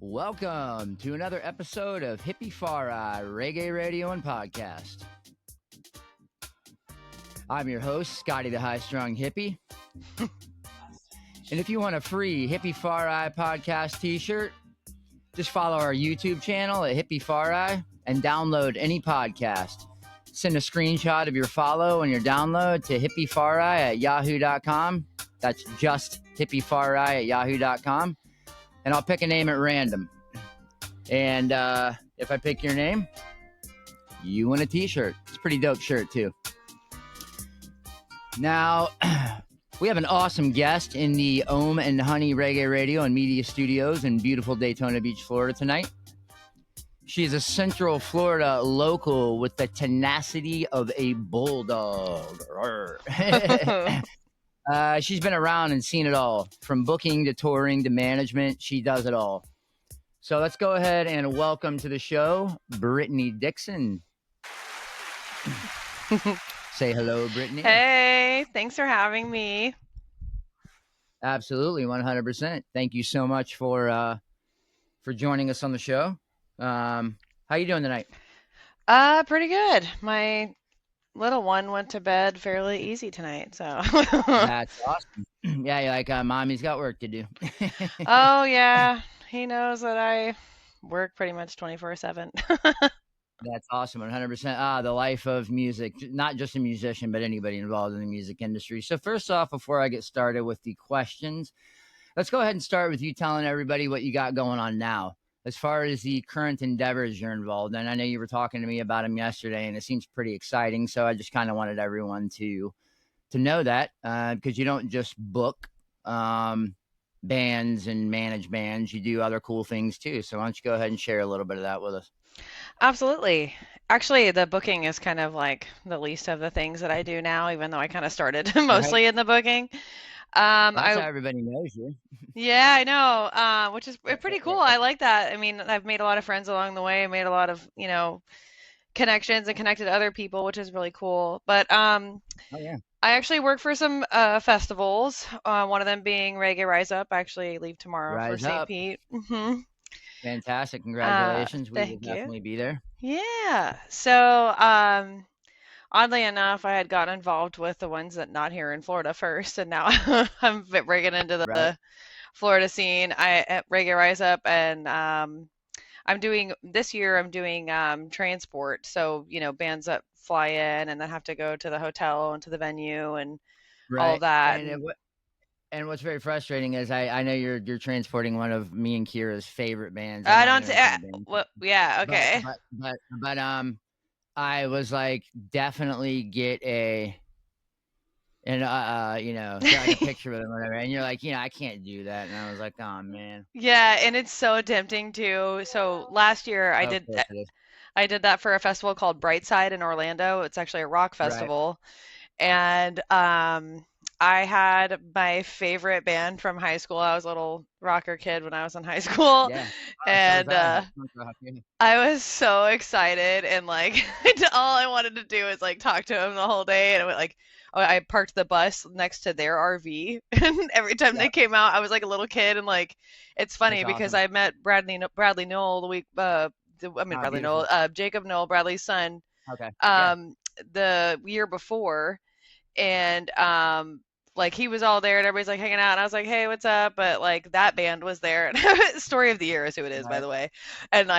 Welcome to another episode of Hippie-Fari, Reggae Radio and Podcast. I'm your host, Scotty the High-Strung Hippie. And if you want a free Hippie-Fari podcast t-shirt, just follow our YouTube channel at Hippie-Fari and download any podcast. Send a screenshot of your follow and your download to hippie-fari@yahoo.com. That's just hippie-fari@yahoo.com. And I'll pick a name at random. And if I pick your name, you win a t-shirt. It's a pretty dope shirt, too. Now, we have an awesome guest in the Ohm and Honey Reggae Radio and Media Studios in beautiful Daytona Beach, Florida tonight. She's a Central Florida local with the tenacity of a bulldog. She's been around and seen it all, from booking to touring to management. She does it all. So let's go ahead and welcome to the show, Brittany Dixon. Say hello, Brittany. Hey, thanks for having me. Absolutely, 100%. Thank you so much for joining us on the show. How you doing tonight? Pretty good. My little one went to bed fairly easy tonight, so. That's awesome. Yeah, you're like, mommy's got work to do. Oh, yeah. He knows that I work pretty much 24/7. That's awesome, 100%. The life of music, not just a musician, but anybody involved in the music industry. So first off, before I get started with the questions, let's go ahead and start with you telling everybody what you got going on now, as far as the current endeavors you're involved in. I know you were talking to me about them yesterday, and it seems pretty exciting. So I just kind of wanted everyone to know that, because you don't just book bands and manage bands. You do other cool things too. So why don't you go ahead and share a little bit of that with us? Absolutely. Actually, the booking is kind of like the least of the things that I do now, even though I kind of started mostly in the booking. That's how everybody knows you. Yeah, I know, which is pretty cool. I like that. I mean, I've made a lot of friends along the way. I made a lot of, connections and connected to other people, which is really cool. But Oh, yeah. I actually work for some festivals. One of them being Reggae Rise Up. I actually leave tomorrow for Rise St. Up. Pete. Fantastic. Congratulations. We will Thank you. definitely be there. Yeah. So, oddly enough, I had gotten involved with the ones that not here in Florida first, and now I'm breaking into the Right. Florida scene. I at Reggae Rise Up, and I'm doing transport. So, bands that fly in and then have to go to the hotel and to the venue and all Right. that. And what's very frustrating is I know you're transporting one of me and Kira's favorite bands. I I'm not don't. gonna mention the band. Well, yeah. Okay. But I was like, definitely get like a picture with him or whatever. And you're like, I can't do that. And I was like, oh man. Yeah, and it's so tempting too. So last year Of course it is. I did that for a festival called Brightside in Orlando. It's actually a rock Right. festival. And I had my favorite band from high school. I was a little rocker kid when I was in high school. Yeah. And Yeah. I was so excited, and like all I wanted to do was like talk to him the whole day. And I parked the bus next to their RV, and every time they came out, I was like a little kid. And like, it's funny That's because awesome. I met Bradley Noel the week. Bradley Noel, Jacob Noel, Bradley's son. Okay. Yeah. The year before, and like he was all there, and everybody's like hanging out, and I was like, hey, what's up? But like that band was there. Story of the Year is who it is, by the way. And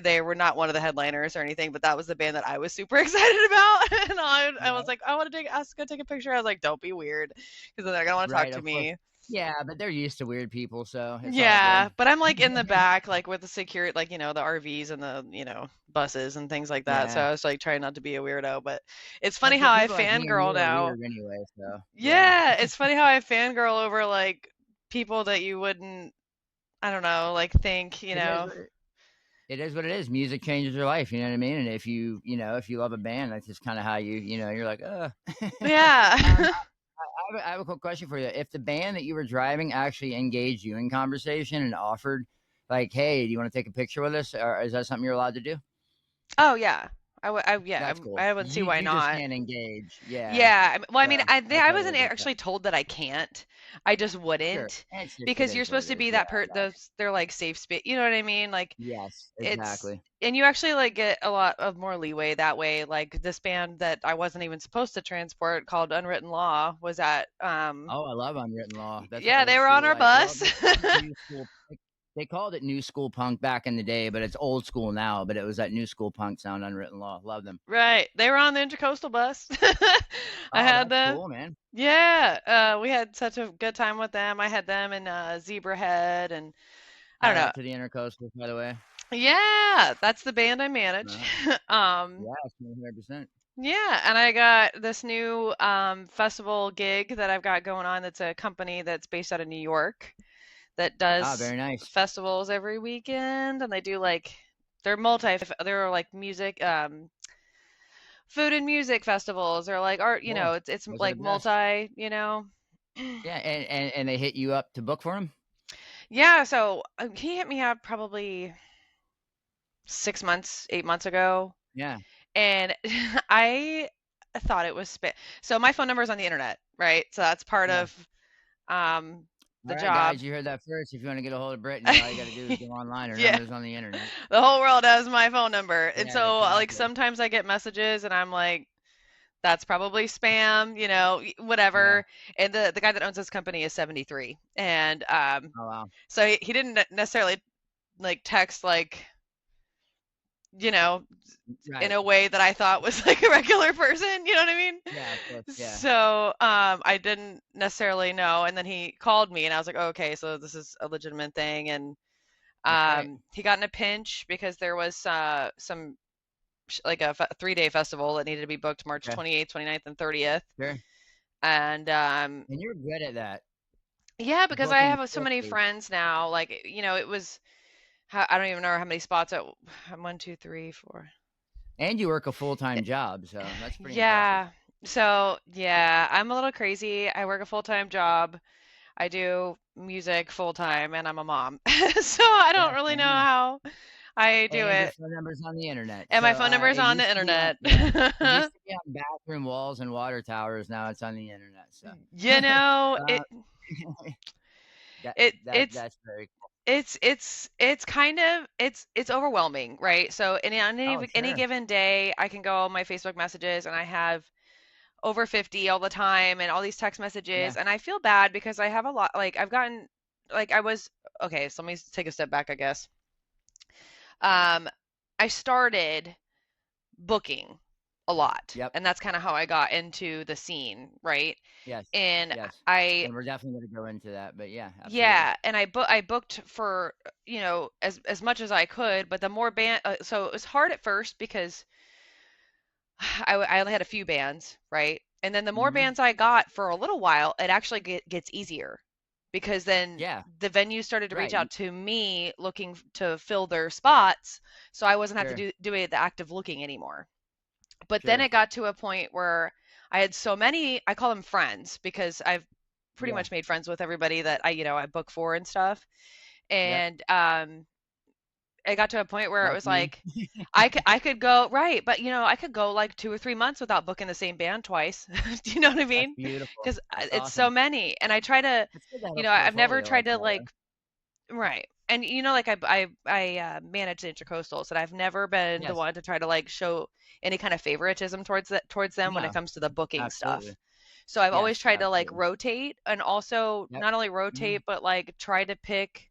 they were not one of the headliners or anything, but that was the band that I was super excited about. And I was like, let's go take a picture. I was like, don't be weird, because then they're gonna want to talk to me. Yeah, but they're used to weird people, so it's all Yeah, good. but I'm like in the back, like with the security, like, the RVs and the, buses and things like that. So Yeah. I was like trying not to be a weirdo, but it's funny But how I people like me and you fangirl are now. weird anyway, so Yeah, it's funny how I fangirl over like people that you wouldn't, I don't know, like think, It is what it is. Music changes your life, you know what I mean? And if you love a band, that's just kind of how you're like, Yeah. I have a quick question for you. If the band that you were driving actually engaged you in conversation and offered, like, hey, do you want to take a picture with us? Or is that something you're allowed to do? Oh yeah. That's cool. I wouldn't see why You just not. can't engage. Yeah. Yeah, well, I mean, So I I totally wasn't get that. actually told that I can't. I just Sure. wouldn't And it's just, it because you're is what supposed it to is. be Yeah. that those they're like safe space. You know what I mean? Like Yes, it's exactly. and you actually like get a lot of more leeway that way. Like this band that I wasn't even supposed to transport called Unwritten Law was at Oh, I love Unwritten Law. That's yeah, old they were on school. our Like, well, bus. they called it new school. They called it new school punk back in the day, but it's old school now. But it was that new school punk sound. Unwritten Law. Love them. Right. They were on the Intercoastal bus. I Oh, had that's the cool, man. yeah, we had such a good time with them. I had them in Zebra Head and I don't Shout know. out to the Intercoastal, by the way. Yeah, that's the band I manage. Uh, yeah, 100%. Yeah, and I got this new festival gig that I've got going on that's a company that's based out of New York that Ah, does very nice. festivals every weekend and they do like they're like music food and music festivals or like art, you Cool. know, it's Those are the like best. multi, you know. Yeah, and they hit you up to book for them. Yeah, so he hit me up probably 6 months, 8 months ago, Yeah, and I thought it was spit. So my phone number is on the internet, right? So that's part yeah. of um, All the right, job. guys, you heard that first. If you want to get a hold of Brittany, all you got to do is go online. Her Yeah, number's on the internet. the whole world has my phone number, and Yeah, so like exactly. sometimes I get messages, and I'm like, that's probably spam, you know, Yeah. whatever. And the guy that owns this company is 73, and Oh wow. so he didn't necessarily like text like you know in Right. a way that I thought was like a regular person, you know what I mean? Yeah, of course. Yeah. So, I didn't necessarily know, and then he called me, and I was like, oh, okay, so this is a legitimate thing, and That's great. he got in a pinch because there was some like a 3-day festival that needed to be booked March Okay. 28th, 29th, and 30th, Sure. and And you're good at that. yeah, because I Booking have so many quickly. friends now, like you know, it was I don't even know how many spots at 1, 2, 3, 4. And you work a full-time job, so that's pretty impressive. Yeah. So, yeah, I'm a little crazy. I work a full-time job. I do music full-time and I'm a mom. So I Yeah, don't really know fair enough. how I do And your it. phone number's on the internet. And So my phone number is it on the used to be on, internet. yeah, it used to be on bathroom walls and water towers. Now it's on the internet. So You know, uh, that it it's that's very cool. it's kind of it's overwhelming, right? So on Oh, any sure. given day, I can go on my Facebook messages and I have over 50 all the time and all these text Yeah. messages and I feel bad because I have a lot like I've gotten like I was okay, so let me take a step back, I guess. Um I started booking a lot Yep. and that's kind of how I got into the scene, right? Yes. And Yes. I And we're definitely going to go into that, but yeah, absolutely. yeah, and I booked for you know as much as I could, but the more band so it was hard at first because I only had a few bands, right? And then the more Hmm. bands I got for a little while, it actually gets easier because then Yeah. the venues started to reach Right. out to me looking to fill their spots, so I wasn't have to Sure. do the active looking anymore. But then Sure. it got to a point where I had so many, I call them friends because I've pretty Yeah. much made friends with everybody that I book for and stuff. Yep. And it got to a point where it Like was me. like I could go right, but I could go like 2 or 3 months without booking the same band twice. Do you know what I That's mean? beautiful. Because That's it's so awesome. many, and I try to, It's good to have a I've never portfolio tried like to that, like right? right, and like I manage the intercoastals, and I've never been the Yes. one to try to like show any kind of favoritism towards them when it No, comes to the booking stuff. absolutely. So I've always Yes, tried to like absolutely. rotate, and also Yep. not only Hmm. rotate, but like try to pick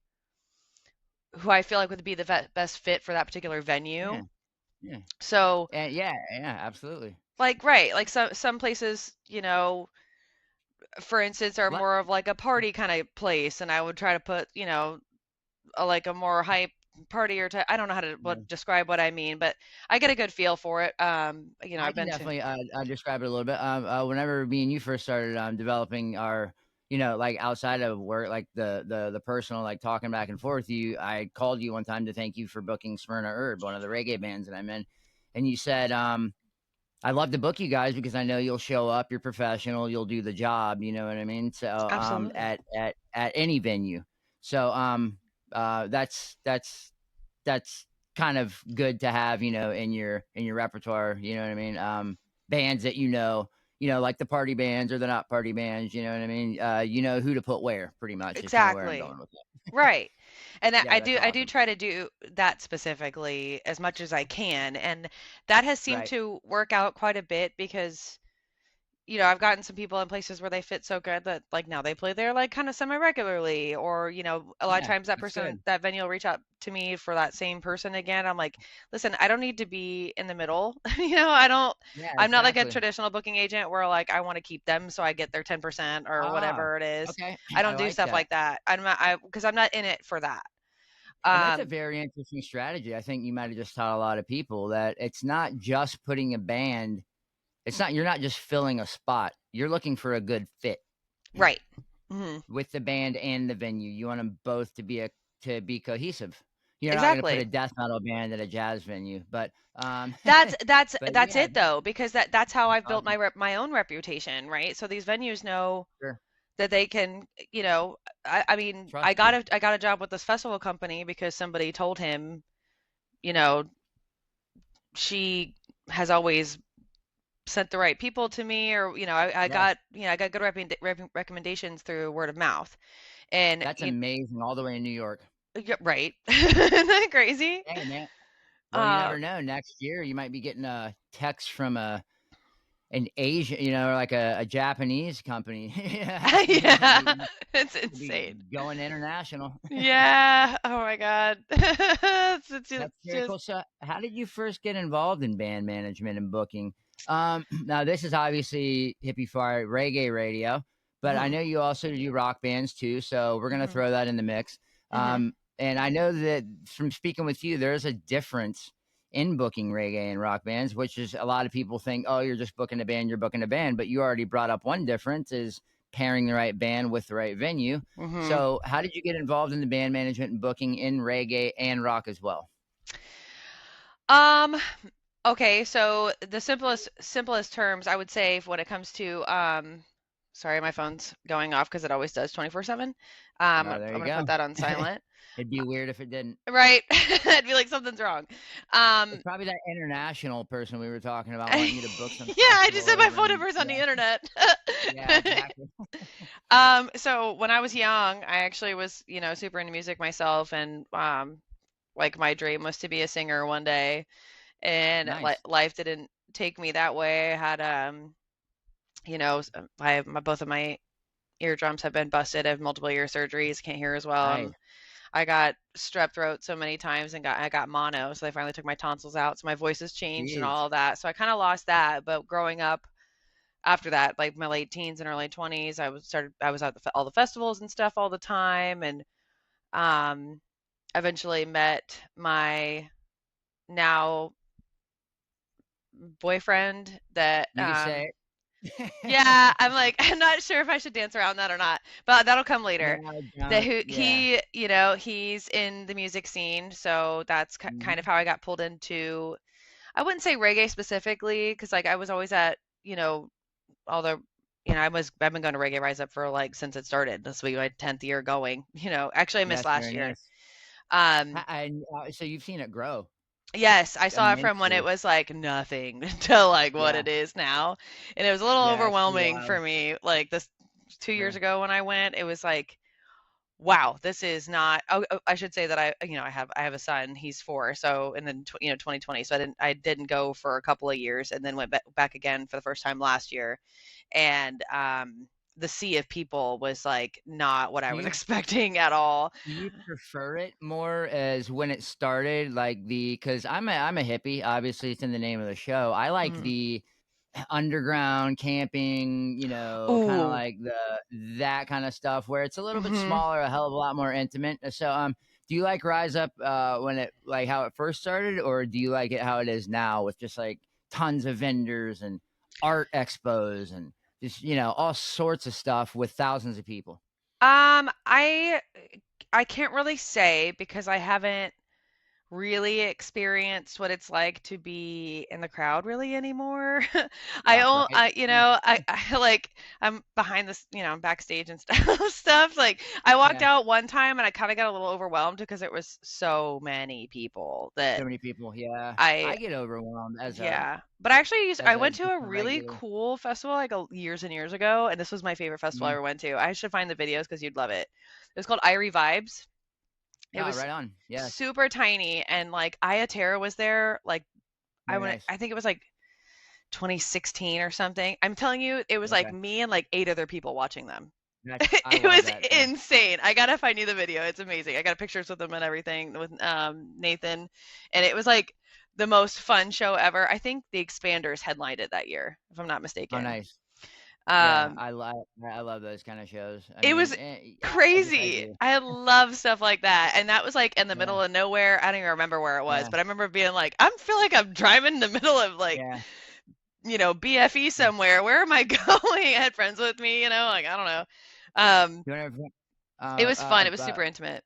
who I feel like would be the best fit for that particular Yeah. venue. Yeah. So, And yeah, yeah, absolutely. like, right, like some places, for instance, are Let, more of like a party kind of place, and I would try to put, like a more hype party or I don't know how to describe what I mean, but I get a good feel for it. I I've can been to. definitely describe it a little bit. Whenever me and you first started developing our, like outside of work, like the personal, like talking back and forth, I called you one time to thank you for booking Smyrna Herb, one of the reggae bands that I'm in, and you said, I'd love to book you guys because I know you'll show up, you're professional, you'll do the job, you know what I mean? So Absolutely. at any venue. So that's kind of good to have, in your repertoire. You know what I mean? Bands that like the party bands or the not party bands. You know what I mean? You know who to put where, pretty much, is kind of where I'm Exactly. going with it. Right. And Yeah, that's I do awesome. try to do that specifically as much as I can. And that has seemed Right. to work out quite a bit because, I've gotten some people in places where they fit so good that like now they play there like kind of semi-regularly, or, a lot of Yeah, times that that's person, good. that venue will reach out to me for that same person again. I'm like, listen, I don't need to be in the middle. Yeah, I'm not like a exactly. traditional booking agent where like I want to keep them so I get their 10% or Ah, whatever it is. okay. I I don't do like stuff that. like that. Because I'm not in it for that. And that's a Um, very interesting strategy. I think you might have just taught a lot of people that it's not just putting a band. It's not You're not just filling a spot. You're looking for a good fit right. Hmm. with the band and the venue. You want them both to be cohesive. You're not going to put Exactly. a death metal band at a jazz venue, but That's that's but that's yeah, it though, because that's how that's I've built awesome. my own reputation, right? So these venues know Sure, that they can, I mean, trust you. I got a job with this festival company because somebody told him, you know, she has always sent the right people to me, or I Yeah, got, I got good recommendations through word of mouth, and that's amazing. All the way in New York. yeah, right. Isn't that crazy? Hey, man. Well, you Uh, never know. Next year, you might be getting a text from an Asian, or like a Japanese company. Yeah, yeah, you it's could be insane. going international. Yeah. Oh my God. That's It's very just. cool. So, how did you first get involved in band management and booking? Now this is obviously Hippie-Fari Reggae Radio, but I Mhm, know you also do rock bands too. So we're gonna mhm, throw that in the mix. mhm. And I know that from speaking with you, there's a difference in booking reggae and rock bands, which is a lot of people think, oh, you're just booking a band, you're booking a band. But you already brought up one difference is pairing the right band with the right venue. Mhm. So, how did you get involved in the band management and booking in reggae and rock as well? Um, okay, so the simplest terms I would say when it comes to sorry, my phone's going off because it always does 24/7. Oh, I'm there you gonna put go. that on silent. It'd be weird if it didn't. Right? I'd be like something's wrong. It's Um probably that international person we were talking about wanting you to book some yeah, I just festival said my over phone in. number's on the Yeah, internet. yeah, exactly. So when I was young, I actually was, super into music myself, and like my dream was to be a singer one day, and Nice. life didn't take me that way. I had both of my eardrums have been busted. I have multiple ear surgeries, can't hear as well. Nice. I got strep throat so many times, and I got mono, so they finally took my tonsils out, so my voice has changed and Jeez. all of that. So I kind of lost that, but growing up after that, like my late teens and early 20s, I was at all the festivals and stuff all the time, and um eventually met my now boyfriend that You could say it. yeah, I'm like I'm not sure if I should dance around that or not, but that'll come No, later. That don't. Yeah. he's in the music scene, so that's kind of Mhm. how I got pulled into, I wouldn't say reggae specifically, because like I was always at, all the, I've been going to Reggae Rise Up for like since it started. This will be my 10th year going. Actually I missed That's last very year. nice. Um, So you've seen it grow yes, I saw it from when it immensely. was like nothing to like what Yeah. it is now. And it was a little Yeah. It's pretty overwhelming for wild. me. Like this 2 years Sure. ago when I went, it was like, wow, this is not. I should say that I have a son. He's 4. So and then 2020. So I didn't go for a couple of years, and then went back again for the first time last year. And the sea of people was like not what I Do was you expecting at all. Do you prefer it more as when it started, like because I'm a hippie. Obviously, it's in the name of the show. I like Mm. the underground camping, kind of Ooh. like that kind of stuff where it's a little bit Hmm. smaller, a hell of a lot more intimate. So, do you like Rise Up when it like how it first started, or do you like it how it is now with just like tons of vendors and art expos and just all sorts of stuff with thousands of people? I can't really say because I haven't really experienced what it's like to be in the crowd really anymore. Yeah, right. You know, I like I'm behind this, you know, I'm backstage and stuff. Like I walked Yeah, out one time and I kind of got a little overwhelmed because it was so many people so that many people. Yeah, I I get overwhelmed yeah. But I actually as I a went to just a a really regular. cool festival like years and years ago, and this was my favorite festival I Mhm. ever went to. I should find the videos because you'd love it. It was called Irie Vibes. It Ah, was right on. Yes, super tiny, and like Ayatera was there. Like very nice. I think it was like 2016 or something. I'm telling you, it was like Okay, me and like 8 other people watching them. I It love was that. That's insane. I gotta find you the video. It's amazing. I got pictures with them and everything with Nathan, and it was like the most fun show ever. I think the Expanders headlined it that year, if I'm not oh mistaken. nice. Yeah, Um, I love those kind of shows. I it mean, was yeah, I crazy. do. I love stuff like that, and that was like in the Yeah, middle of nowhere. I don't even remember where it was, yeah, but I remember being like, I feel like I'm driving in the middle of like yeah. BFE somewhere. Where am I going? I had friends with me, like I don't know. Um, You want to? it Uh, was uh, fun. uh, It was uh, super intimate.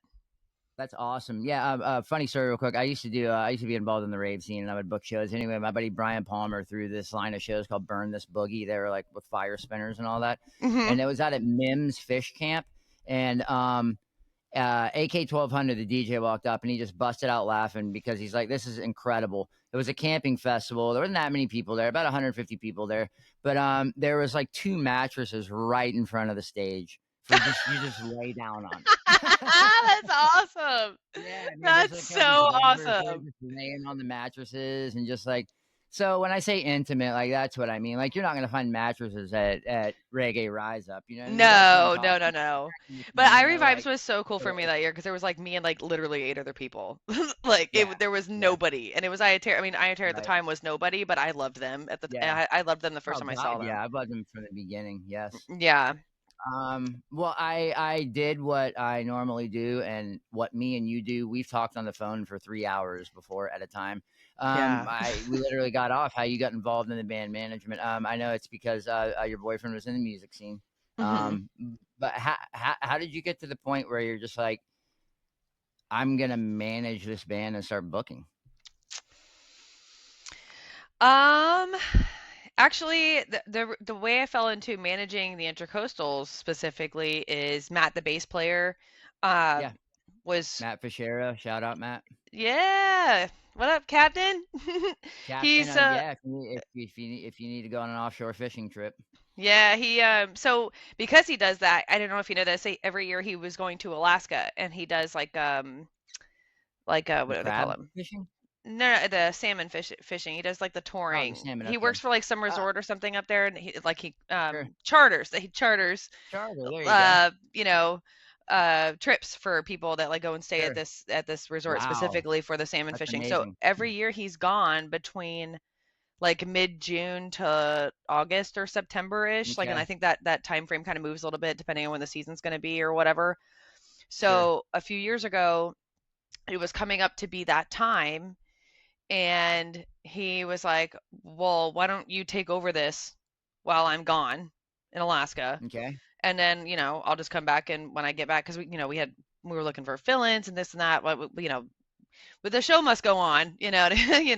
that's awesome. Yeah. Funny story, real quick. I used to be involved in the rave scene, and I would book shows. Anyway, my buddy Brian Palmer threw this line of shows called "Burn This Boogie." They were like with fire spinners and all that, Hmm. and it was out at Mims Fish Camp, and AK 1200, the DJ walked up and he just busted out laughing because he's like, "This is incredible." It was a camping festival. There wasn't that many people there, about 150 people there, but there was like two mattresses right in front of the stage for just you just lay down on. That's awesome. Yeah, I mean, there's That's like so all these rovers there awesome. just laying on the mattresses and just like. So when I say intimate, like that's what I mean. Like you're not gonna find mattresses at Reggae Rise Up. You know what I mean? But that's what I'm No, no, talking no, about. no. You But Irie know, Vibes like was so cool for me that year because there was like me and like literally 8 other people. Like yeah, there was yeah, nobody, and it was Iatera. I mean, Iatera at the right, time was nobody, but I loved them yeah. I loved them the first Oh time I God, saw them. yeah, I've loved him from the beginning. Yes. Yeah, Well, I did what I normally do, and what me and you do. We've talked on the phone for 3 hours before at a time. yeah. We literally got off how you got involved in the band management. I know it's because your boyfriend was in the music scene. Hmm. Um, but how did you get to the point where you're just like, I'm gonna manage this band and start booking? Um, Actually, the way I fell into managing the intercoastals specifically is Matt, the bass player, uh, Yeah, was Matt Fischera, shout out Matt. yeah. What up, Captain? Captain, He's yeah, if you need to go on an offshore fishing trip, yeah, so because he does that, I don't know if you know this, every year he was going to Alaska and he does like the what do they call crab them? fishing. No, no, the salmon fishing. He does like the Oh, the touring. salmon. He Okay. works for like some Ah, resort or something up there, and he sure. charters. He charters Charter. There you go. you know trips for people that like go and stay Sure. at this resort Wow, specifically for the salmon that's fishing. So amazing. every year he's gone between like mid-June to August or September-ish. Like, and I Okay. think that time frame kind of moves a little bit depending on when the season's going to be or whatever. Sure. So a few years ago, it was coming up to be that time, and he was like, "Well, why don't you take over this while I'm gone in Alaska?" Okay. And then I'll just come back, and when I get back, because we were looking for fill-ins and this and that, but the show must go on,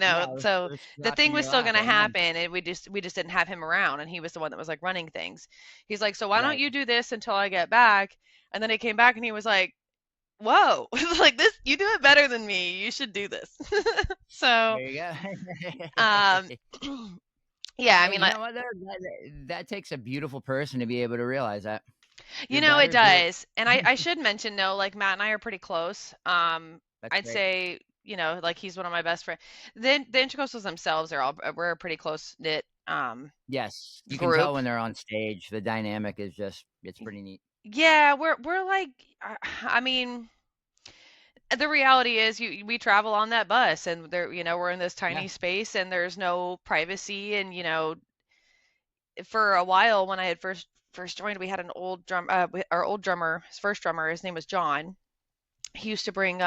Yeah, so let's the drop you thing in was your still lap. going to Amen. happen, and we just didn't have him around, and he was the one that was like running things. He's like, so why don't Right. you do this until I get back? And then he came back and he was like, whoa, like this, you do it better than me, you should do this. So There you um go. yeah, I Hey, mean, you like, know what? That takes a beautiful person to be able to realize that. You're it better. You're. does. And I should mention, though, like Matt and I are pretty close. That's I'd great. say, like he's one of my best friends. Then the Intracoastals themselves are all we're a pretty close knit Yes, you can tell group. when they're on stage. The dynamic is just. It's pretty neat. Yeah, we're like I mean, the reality is we travel on that bus, and there we're in this Yeah. tiny space and there's no privacy, and for a while when I had first joined, we had an old our old drummer, his first drummer, his name was John. He used to bring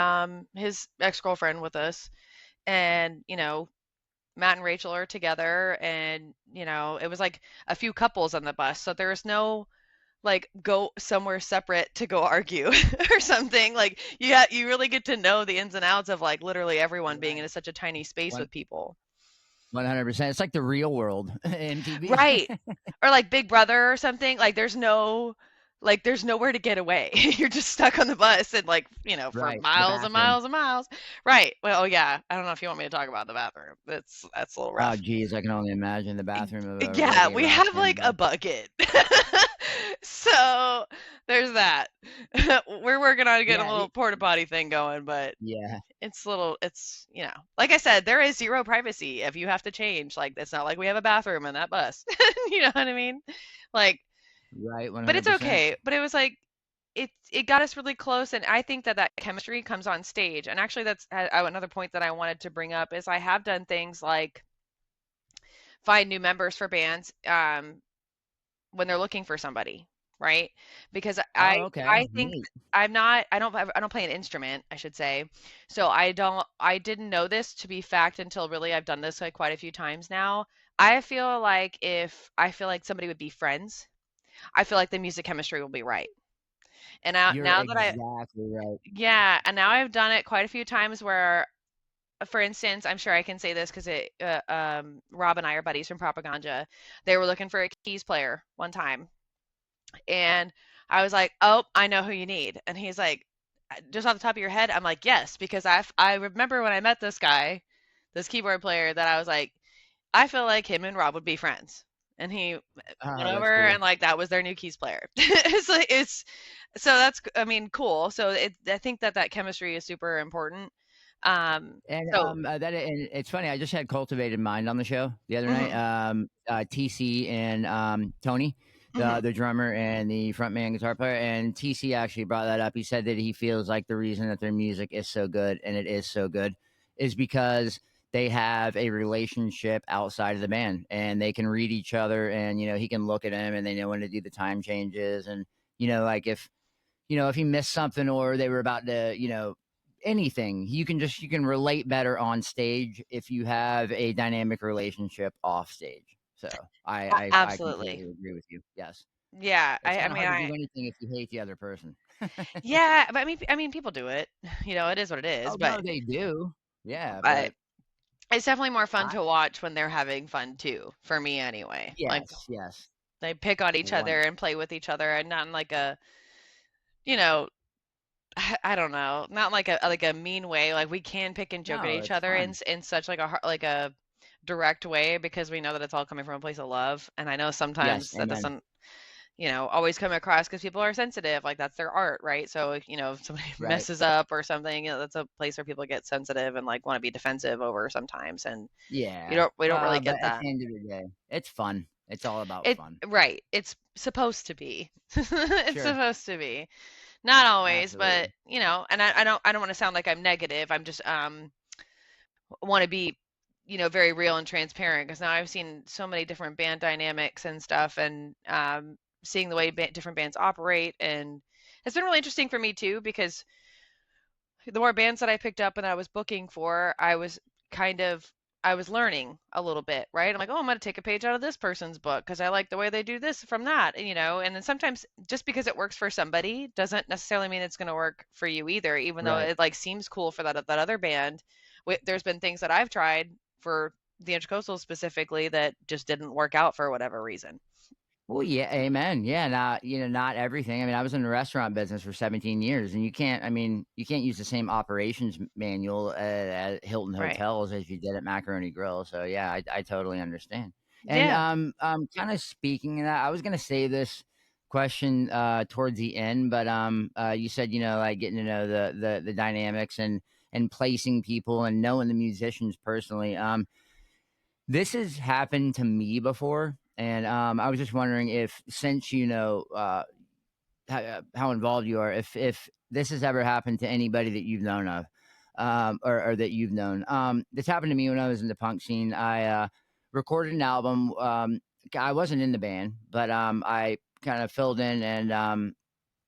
his ex-girlfriend with us, and Matt and Rachel are together, and it was like a few couples on the bus, so there was no like go somewhere separate to go argue or something. Like you really get to know the ins and outs of like literally everyone being in Right. such a tiny space One with people. 100%. It's like the real world, MTV. Right. Or like Big Brother or something. Like there's nowhere to get away. You're just stuck on the bus and like, for Right. The miles and bathroom. miles and miles. Right. Well, yeah. I don't know if you want me to talk about the bathroom. That's a little Oh, rough. geez, I can only imagine the bathroom of a Yeah, reggae we rock have band. like a But bucket. So there's that. We're working on getting a yeah, little porta potty thing going, but yeah, like I said, there is zero privacy if you have to change. Like, it's not like we have a bathroom in that bus. You know what I mean? Like, right, but it's 100%. okay. But it was like, it got us really close. And I think that that chemistry comes on stage. And actually, that's another point that I wanted to bring up is I have done things like find new members for bands when they're looking for somebody, right? Because Oh, okay, I think neat. I don't play an instrument, I should say. So I didn't know this to be fact until really I've done this like quite a few times now. I feel like if I feel like somebody would be friends, I feel like the music chemistry will be right. And You're now that I exactly right. yeah, and now I've done it quite a few times where for instance, I'm sure I can say this because Rob and I are buddies from Propaganda. They were looking for a keys player one time, and I was like, "Oh, I know who you need." And he's like, "Just off the top of your head?" I'm like, "Yes," because I remember when I met this guy, this keyboard player, that I was like, "I feel like him and Rob would be friends." And he went Oh, that's over cool. and like that was their new keys player. It's like it's so that's I mean cool. So I think that that chemistry is super important. And So and it's funny. I just had Cultivated Mind on the show the other night. mhm, TC and Tony, mhm. the drummer and the frontman guitar player, and TC actually brought that up. He said that he feels like the reason that their music is so good, and it is so good, is because they have a relationship outside of the band, and they can read each other, and he can look at him, and they know when to do the time changes, and like if he missed something or they were about to, anything, you can relate better on stage if you have a dynamic relationship off stage. So I Absolutely. completely agree with you. Yes. Yeah, It's I kind of mean hard to do anything if you hate the other person. yeah, but I mean people do it. It is what it is, Oh but no, they do. Yeah, but but it's definitely more fun I to watch when they're having fun too, for me anyway. Like yes, yes. they pick on each One. other and play with each other and not in like you know, I don't know, not like a mean way. Like we can pick and joke at No, each it's other fun. in such like like a direct way because we know that it's all coming from a place of love. And I know Yes, sometimes that amen. doesn't always come across because people are sensitive. Like that's their art, right? So, if somebody Right. messes up or something, that's a place where people get sensitive and like want to be defensive over sometimes. And Yeah. we don't really But get at that. the end of the day, it's fun. It's all about It fun. right. It's supposed to be. It's Sure. supposed to be. Not always, but Absolutely. and I don't want to sound like I'm negative. I'm just want to be very real and transparent because now I've seen so many different band dynamics and stuff and seeing the way different bands operate and it's been really interesting for me too because the more bands that I picked up and I was booking for, kind of I was learning a little bit, right? I'm like, oh, I'm going to take a page out of this person's book because I like the way they do this from that, and then sometimes just because it works for somebody doesn't necessarily mean it's going to work for you either, even though Right. it like seems cool for that other band. There's been things that I've tried for the Intercoastal specifically that just didn't work out for whatever reason. Well, yeah, amen. Yeah, not everything. I mean, I was in the restaurant business for 17 years, and you can't use the same operations manual at Hilton Right. hotels as you did at Macaroni Grill. So yeah, I totally understand. And Yeah. kind of speaking of that, I was gonna say this question towards the end, but you said like getting to know the dynamics and placing people and knowing the musicians personally. This has happened to me before, and I was just wondering if, since how involved you are, if this has ever happened to anybody that you've known of, or that you've known. This happened to me when I was in the punk scene. I recorded an album. I wasn't in the band, but I kind of filled in and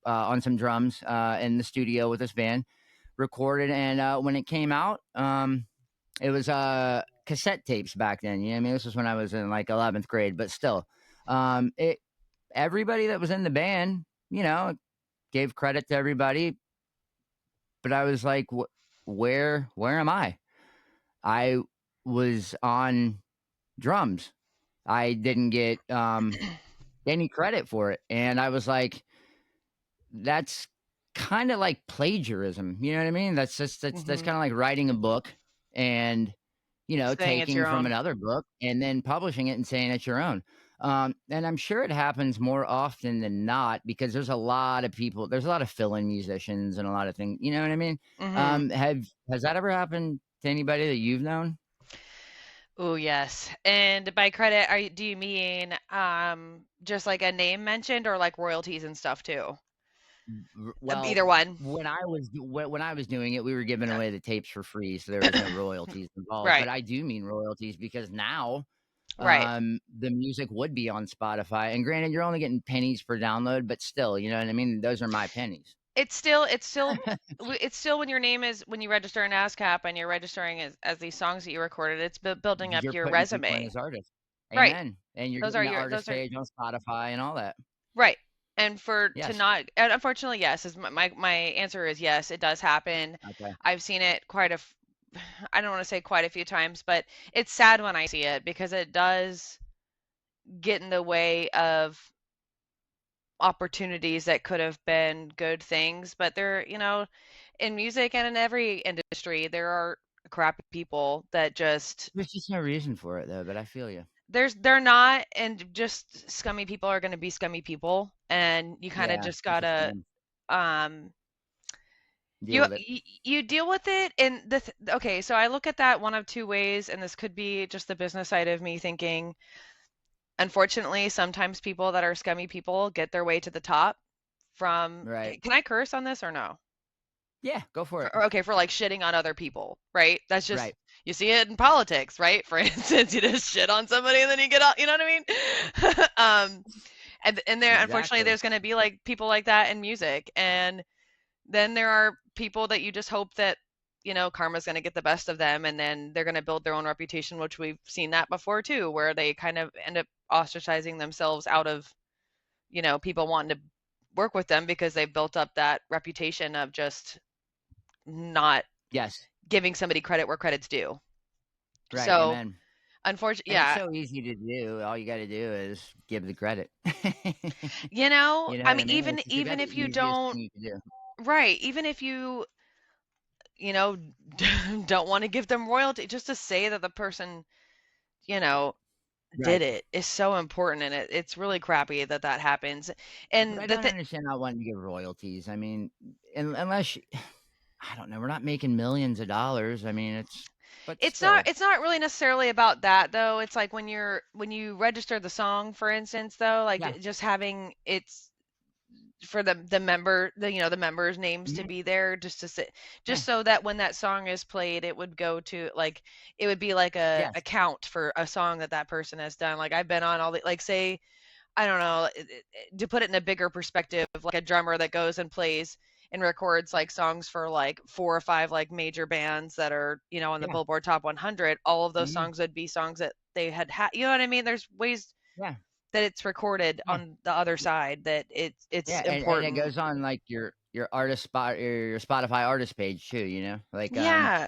on some drums in the studio with this band, recorded, and when it came out, it was cassette tapes back then. You know what I mean? This was when I was in like 11th grade, but still, it everybody that was in the band, gave credit to everybody, but I was like, where am I? I was on drums. I didn't get any credit for it, and I was like, that's kind of like plagiarism. You know what I mean? That's kind of like writing a book and Saying it's taking your from own. another book and then publishing it and saying it's your own. And I'm sure it happens more often than not because there's a lot of people, there's a lot of fill-in musicians and a lot of things. You know what I mean? Mm-hmm. Has that ever happened to anybody that you've known? Oh, yes. And by credit, do you mean just like a name mentioned or like royalties and stuff too? Well, Either one. when I was doing it, we were giving away the tapes for free, so there was no royalties involved. Right. But I do mean royalties because now Right. the music would be on Spotify. And granted, you're only getting pennies per download, but still, you know what I mean? Those are my pennies. It's still when your name is when you register an ASCAP and you're registering as these songs that you recorded, it's building up You're your putting people in resume. as artists. Right. Amen. And you're Those getting are the your artist those are page on Spotify and all that. right. And for to Yes. not and unfortunately, yes, is my answer is yes, it does happen. Okay. I've seen it I don't want to say quite a few times, but it's sad when I see it because it does get in the way of opportunities that could have been good things. But in music and in every industry, there are crappy people that just There's just no reason for it though, but I feel you. they're not, and just scummy people are going to be scummy people, and you kind of Yeah, just it's a gotta shame. um Deal with it. you deal with it. And okay, so I look at that one of two ways, and this could be just the business side of me thinking, unfortunately, sometimes people that are scummy people get their way to the top from, Right. can I curse on this or no? Yeah, go for it. Okay, for like shitting on other people, right? That's just, Right. you see it in politics, right? For instance, you just shit on somebody and then you get out, you know what I mean? And there, unfortunately, Exactly. there's going to be like people like that in music, and then there are people that you just hope that karma's going to get the best of them, and then they're going to build their own reputation, which we've seen that before too, where they kind of end up ostracizing themselves out of people wanting to work with them because they've built up that reputation of just not Yes. giving somebody credit where credit's due. Right. So, Amen. unfortunately, And it's yeah, so easy to do. All you got to do is give the credit. You know I what mean, I mean? even It's the even very if you easiest don't, thing you can do. right, even if you know don't want to give them royalty, just to say that the person you know did Right. it is so important, and it's really crappy that that happens. But And I don't understand not wanting to give royalties. I mean, unless I don't know, we're not making millions of dollars. I mean, but it's not still. it's not really necessarily about that, though. It's like when you register the song, for instance, though, like Yeah. just having it's for the members' names to Mhm. be there, just to sit, Yeah. just so that when that song is played, it would go to, like, it would be like a Yes. count for a song that that person has done. Like, I've been on all the, like, say, I don't know, to put it in a bigger perspective, like a drummer that goes and plays and records like songs for like four or five like major bands that are on the Yeah. Billboard Top 100. All of those Mhm. songs would be songs that they had, you know what I mean? There's ways Yeah. that it's recorded Yeah. on the other side, that it's Yeah. And it important. goes on like your artist spot, your Spotify artist page too. Like Yeah,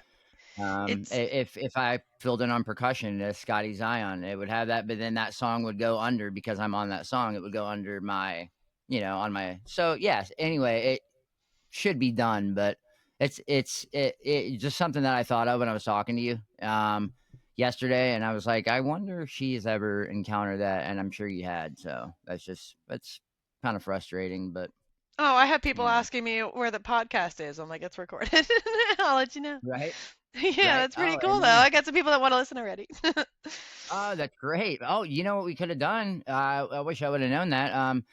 it's if I filled in on percussion as Scotty Zion, it would have that, but then that song would go under because I'm on that song. It would go under my, on my. So yes. Anyway, it should be done, but it just something that I thought of when I was talking to you yesterday, and I was like, I wonder if she has ever encountered that, and I'm sure you had. So that's kind of frustrating, but oh, I have people you know, asking me where the podcast is. I'm like, it's recorded. I'll let you know. right, Yeah, right. that's pretty Oh, cool though. amen. I got some people that want to listen already. Oh, that's great. Oh, you know what we could have done? I wish I would have known that.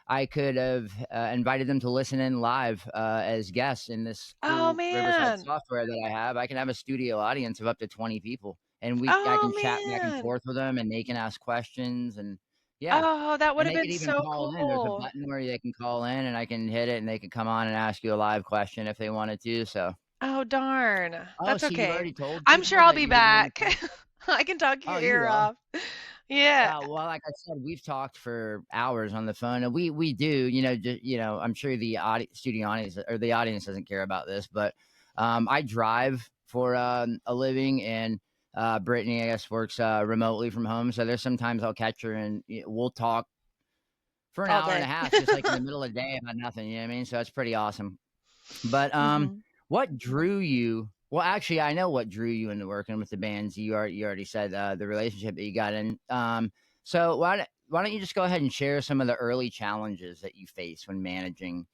I could have invited them to listen in live as guests in this Oh cool Riverside man. software that I have. I can have a studio audience of up to 20 people, and I Oh can chat back and man. forth with them, and they can ask questions, and yeah, Oh, that would and have they could been even so call in. There's a cool. button where they can call in, and I can hit it, and they can come on and ask you a live question if they wanted to. So, Oh darn. oh, That's so you've okay. already told I'm sure people I'll that be you were doing back. the. I can talk Oh, your you ear will. off. Yeah. Well, like I said, we've talked for hours on the phone, and we do, just, I'm sure the studio audience or the audience doesn't care about this, but I drive for a living, and Brittany, I guess, works remotely from home. So there's sometimes I'll catch her, and we'll talk for an All hour and a day. half, just like in the middle of the day about nothing. You know what I mean? So it's pretty awesome. But Hmm. what drew you? Well, actually, I know what drew you into working with the bands. You already said the relationship that you got in. So why don't you just go ahead and share some of the early challenges that you face when managing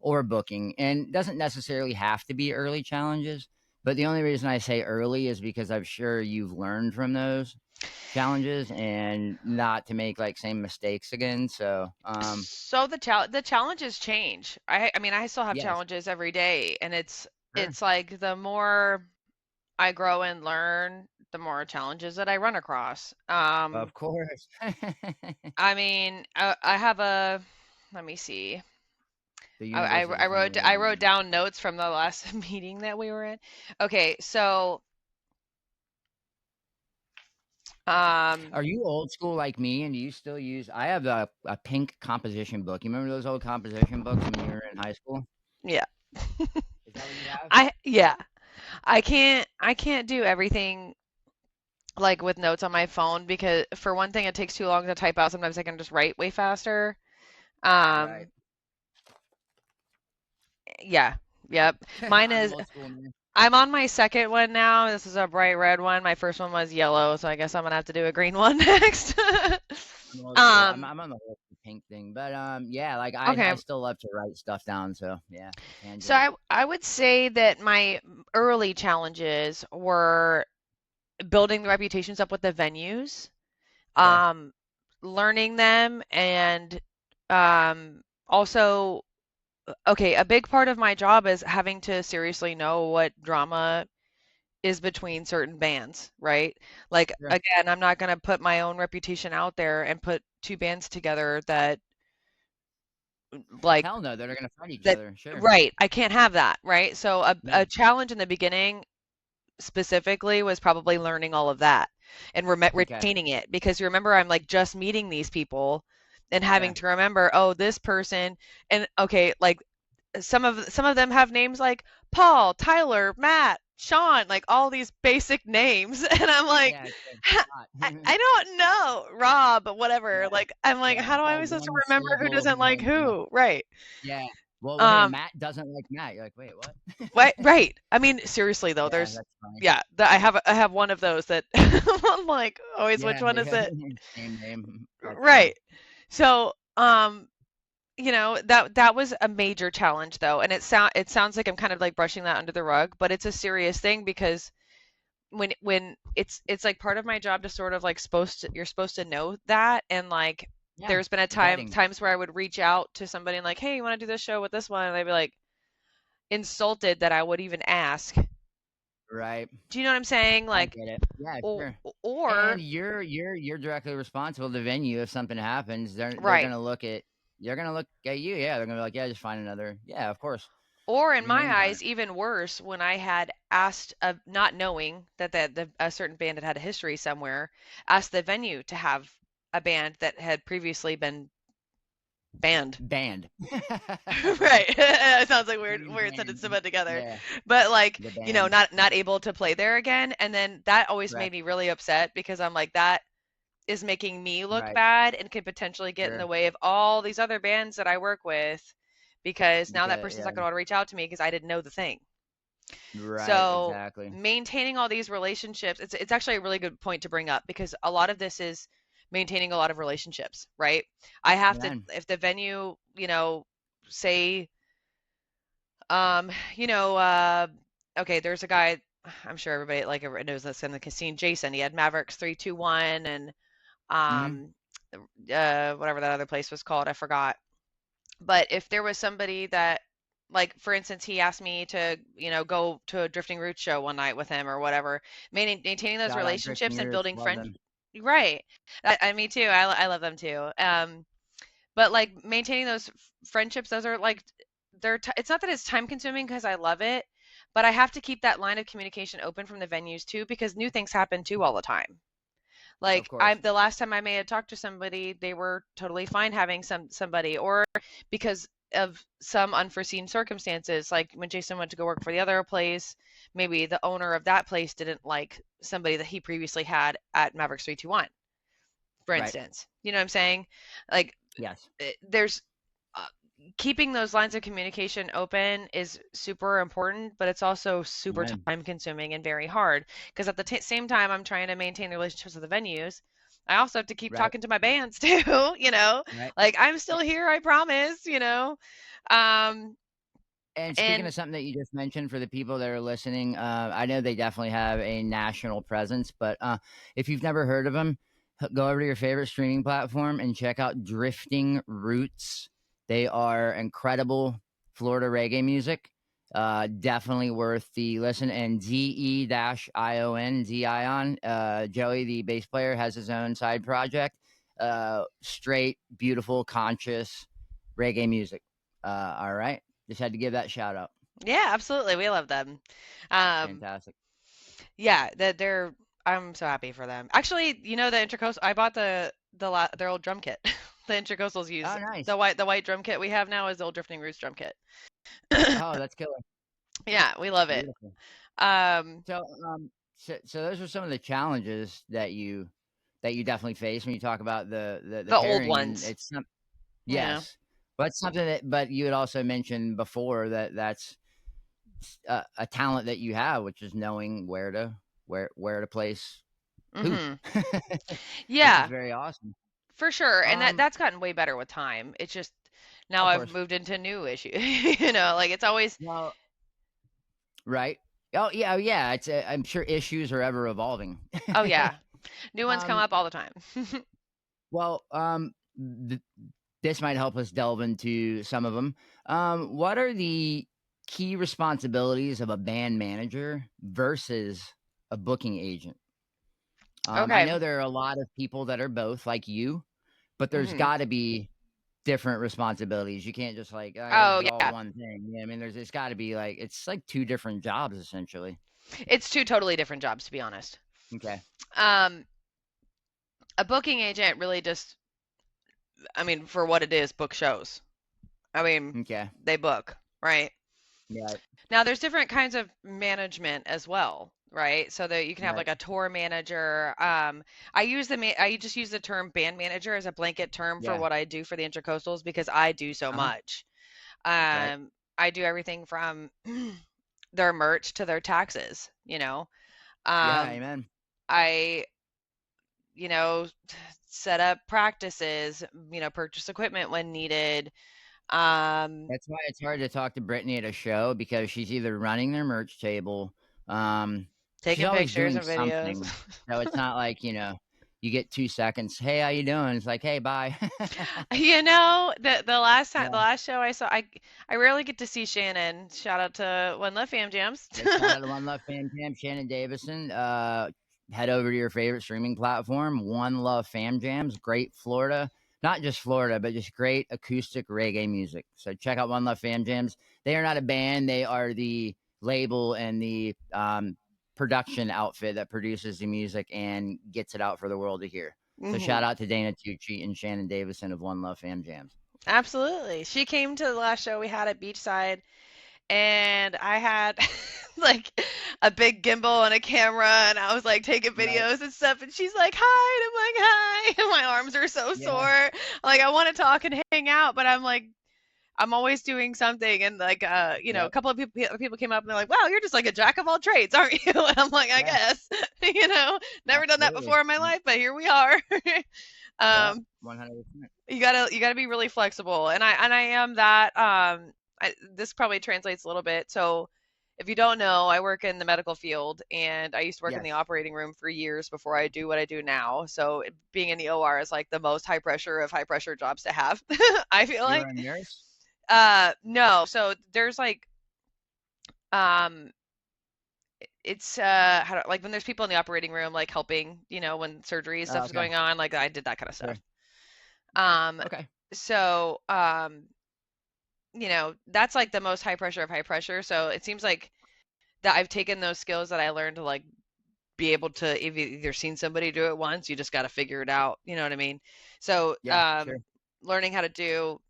or booking? And it doesn't necessarily have to be early challenges, but the only reason I say early is because I'm sure you've learned from those challenges and not to make like same mistakes again. So So the challenges change. I mean, I still have yes, challenges every day, and sure, it's like the more I grow and learn, the more challenges that I run across. of course. I mean, I have a, let me see. The universe is a funny way, I isn't wrote it? down notes from the last meeting that we were in. Okay, so um Are you old school like me, and do you still use I have a pink composition book. You remember those old composition books when you were in high school? yeah. Is that what you have? Yeah. I can't do everything like with notes on my phone because for one thing it takes too long to type out. Sometimes I can just write way faster. Right. Um yeah. Yep. Mine I'm is old school, man. I'm on my second one now. This is a bright red one. My first one was yellow, so I guess I'm gonna have to do a green one next. I'm old school. I'm um I'm on the whole pink thing. But yeah, like I okay. still love to write stuff down, so yeah, can So do. I would say that my early challenges were building the reputations up with the venues, Okay. um, learning them, and also, okay, a big part of my job is having to seriously know what drama is between certain bands, right? Like, Sure. again, I'm not going to put my own reputation out there and put two bands together like, Hell no, they're gonna fight each that, other. Sure. right? I can't have that, right? So, No. a challenge in the beginning specifically was probably learning all of that and Okay. retaining it because you remember I'm like just meeting these people and Yeah. having to remember, oh, this person, and okay, like some of them have names like Paul, Tyler, Matt, Sean, like all these basic names, and I'm like, Yeah. It's good. I don't know, Rob, whatever. Yeah. Like I'm like, Yeah. how do I All supposed to one remember who syllable doesn't like names. Yeah. who? Right. Yeah. Well, hey, Um, Matt doesn't like Matt. You're like, wait, what? Right, right. I mean, seriously though, Yeah, there's that's funny. yeah, I have one of those that I'm like, always, which Yeah, one is yeah. it? Same name. That's funny. Right. So, you know, that was a major challenge though, and it sounds like I'm kind of like brushing that under the rug, but it's a serious thing because when it's like part of my job to sort of like you're supposed to know that, and like Yeah, there's been a vetting. times where I would reach out to somebody and like, hey, you want to do this show with this one? And they'd be like insulted that I would even ask. Right. Do you know what I'm saying? I Like, get it. Yeah, or, sure. And or you're directly responsible to the venue if something happens. right. They're gonna look at you. Yeah, they're gonna be like, yeah, just find another. Yeah, of course. Or in Your my name's on it. eyes, even worse, when I had asked, not knowing that a certain band had had a history somewhere, asked the venue to have a band that had previously been banned. Banned. Right. It sounds like Clean weird sentence to banned. put together. Yeah, But like, the you know, band. not able to play there again. And then that always made Correct. me really upset because I'm like, that is making me look Right. bad and could potentially get in the Sure. way of all these other bands that I work with because now that Because person's yeah. not going to want to reach out to me because I didn't know the thing. Right. So Exactly. maintaining all these relationships, it's actually a really good point to bring up because a lot of this is maintaining a lot of relationships, right? I have to, Amen. if the venue, you know, say, you know, okay, there's a guy, I'm sure everybody like knows this in the casino, Jason. He had Mavericks 321 and Hmm. um, whatever that other place was called, I forgot. But if there was somebody that, like, for instance, he asked me to, you know, go to a Drifting Roots show one night with him or whatever, maintaining those Shout out relationships Drifting and Roots. building Love friend, them. right? Me too. I love them too. But like maintaining those friendships, those are like it's not that it's time consuming because I love it, but I have to keep that line of communication open from the venues too because new things happen too all the time. Of Like course. the last time I may have talked to somebody, they were totally fine having somebody, or because of some unforeseen circumstances, like when Jason went to go work for the other place, maybe the owner of that place didn't like somebody that he previously had at Mavericks 321, for Right. instance. You know what I'm saying? Like Yes. there's uh, keeping those lines of communication open is super important, but it's also super Amen. time consuming and very hard because at the same time I'm trying to maintain the relationships with the venues. I also have to keep Right. talking to my bands too, you know, Right. like I'm still here, I promise, you know. Um, And speaking and of something that you just mentioned for the people that are listening, I know they definitely have a national presence, but if you've never heard of them, go over to your favorite streaming platform and check out Drifting Roots. They are incredible Florida reggae music. Definitely worth the listen. And ZE-ION, Zion, Joey, the bass player, has his own side project. Straight, beautiful, conscious reggae music. All right. Just had to give that shout out. yeah, absolutely, we love them. Um, Fantastic. yeah, that they're I'm so happy for them. Actually, you know the intercoastal. I bought their old drum kit. The intercoastals use Oh, nice. the white drum kit we have now is the old Drifting Roots drum kit. Oh, that's killer. Yeah, we love it. Beautiful. Um, So, so those are some of the challenges that you definitely face when you talk about the the old pairing, and ones. it's some Yeah. yes, but something that but you had also mentioned before that that's a talent that you have, which is knowing where to place who, Mhm. which is Yeah, very awesome. for sure. And Um, that's gotten way better with time. It's just now of I've course. moved into new issues. You know, like it's always Well, right. Oh yeah, yeah. It's I'm sure issues are ever evolving. oh yeah, new ones come um, up all the time. well, this might help us delve into some of them. What are the key responsibilities of a band manager versus a booking agent? I Okay. know there are a lot of people that are both, like you, but there's Mhm. got to be different responsibilities. You can't just like, oh, this Oh is all yeah. one thing. Yeah, I mean, it's got to be like it's like two different jobs essentially. It's two totally different jobs to be honest. Okay. Um, a booking agent really just I mean, for what it is, book shows. I mean, Okay. they book, right? Yeah. Now, there's different kinds of management as well, right? So that you can have Right. like a tour manager. I just use the term band manager as a blanket term for Yeah. what I do for the Intracoastals because I do so Uh huh. much. Right. I do everything from their merch to their taxes, you know. Yeah. Um, Amen. I, you know, set up practices, purchase equipment when needed. Um, That's why it's hard to talk to Brittany at a show because she's either running their merch table, she's taking always pictures doing and videos. something. So it's not like, you get 2 seconds, "Hey, how you doing?" It's like, "Hey, bye." You know, the last time, the Yeah. last show I saw, I rarely get to see Shannon. Shout out to One Love Fam Jams. Yeah, shout out to One Love Fam Jam, Shannon Davison. Head over to your favorite streaming platform, One Love Fam Jams. Great Florida, not just Florida, but just great acoustic reggae music. So check out One Love Fam Jams. They are not a band; they are the label and the production outfit that produces the music and gets it out for the world to hear. So Hmm. shout out to Dana Tucci and Shannon Davison of One Love Fam Jams. Absolutely. She came to the last show we had at Beachside, and I had like a big gimbal and a camera, and I was like taking Right. videos and stuff. And she's like, "Hi," and I'm like, "Hi," and my arms are so Yeah. sore. Like I want to talk and hang out, but I'm like, I'm always doing something, and like, a Yep. couple of people came up and they're like, "Wow, you're just like a jack of all trades, aren't you?" And I'm like, "I Yeah. guess, never done that Absolutely. before in my life, but here we are." Yeah. um, 100%. you gotta be really flexible, and I am that. This probably translates a little bit. So, if you don't know, I work in the medical field, and I used to work in the Yes. operating room for years before I do what I do now. So, being in the OR is like the most high pressure of high pressure jobs to have. I feel You are like. a nurse. No. So there's like um it's how do, like when there's people in the operating room like helping, when surgery Oh, stuff's okay. going on, like I did that kind of Sure. stuff. Um Okay. so that's like the most high pressure of high pressure. So it seems like that I've taken those skills that I learned to like be able to, if you either seen somebody do it once, you just got to figure it out. You know what I mean? So, Yeah, sure. learning how to do,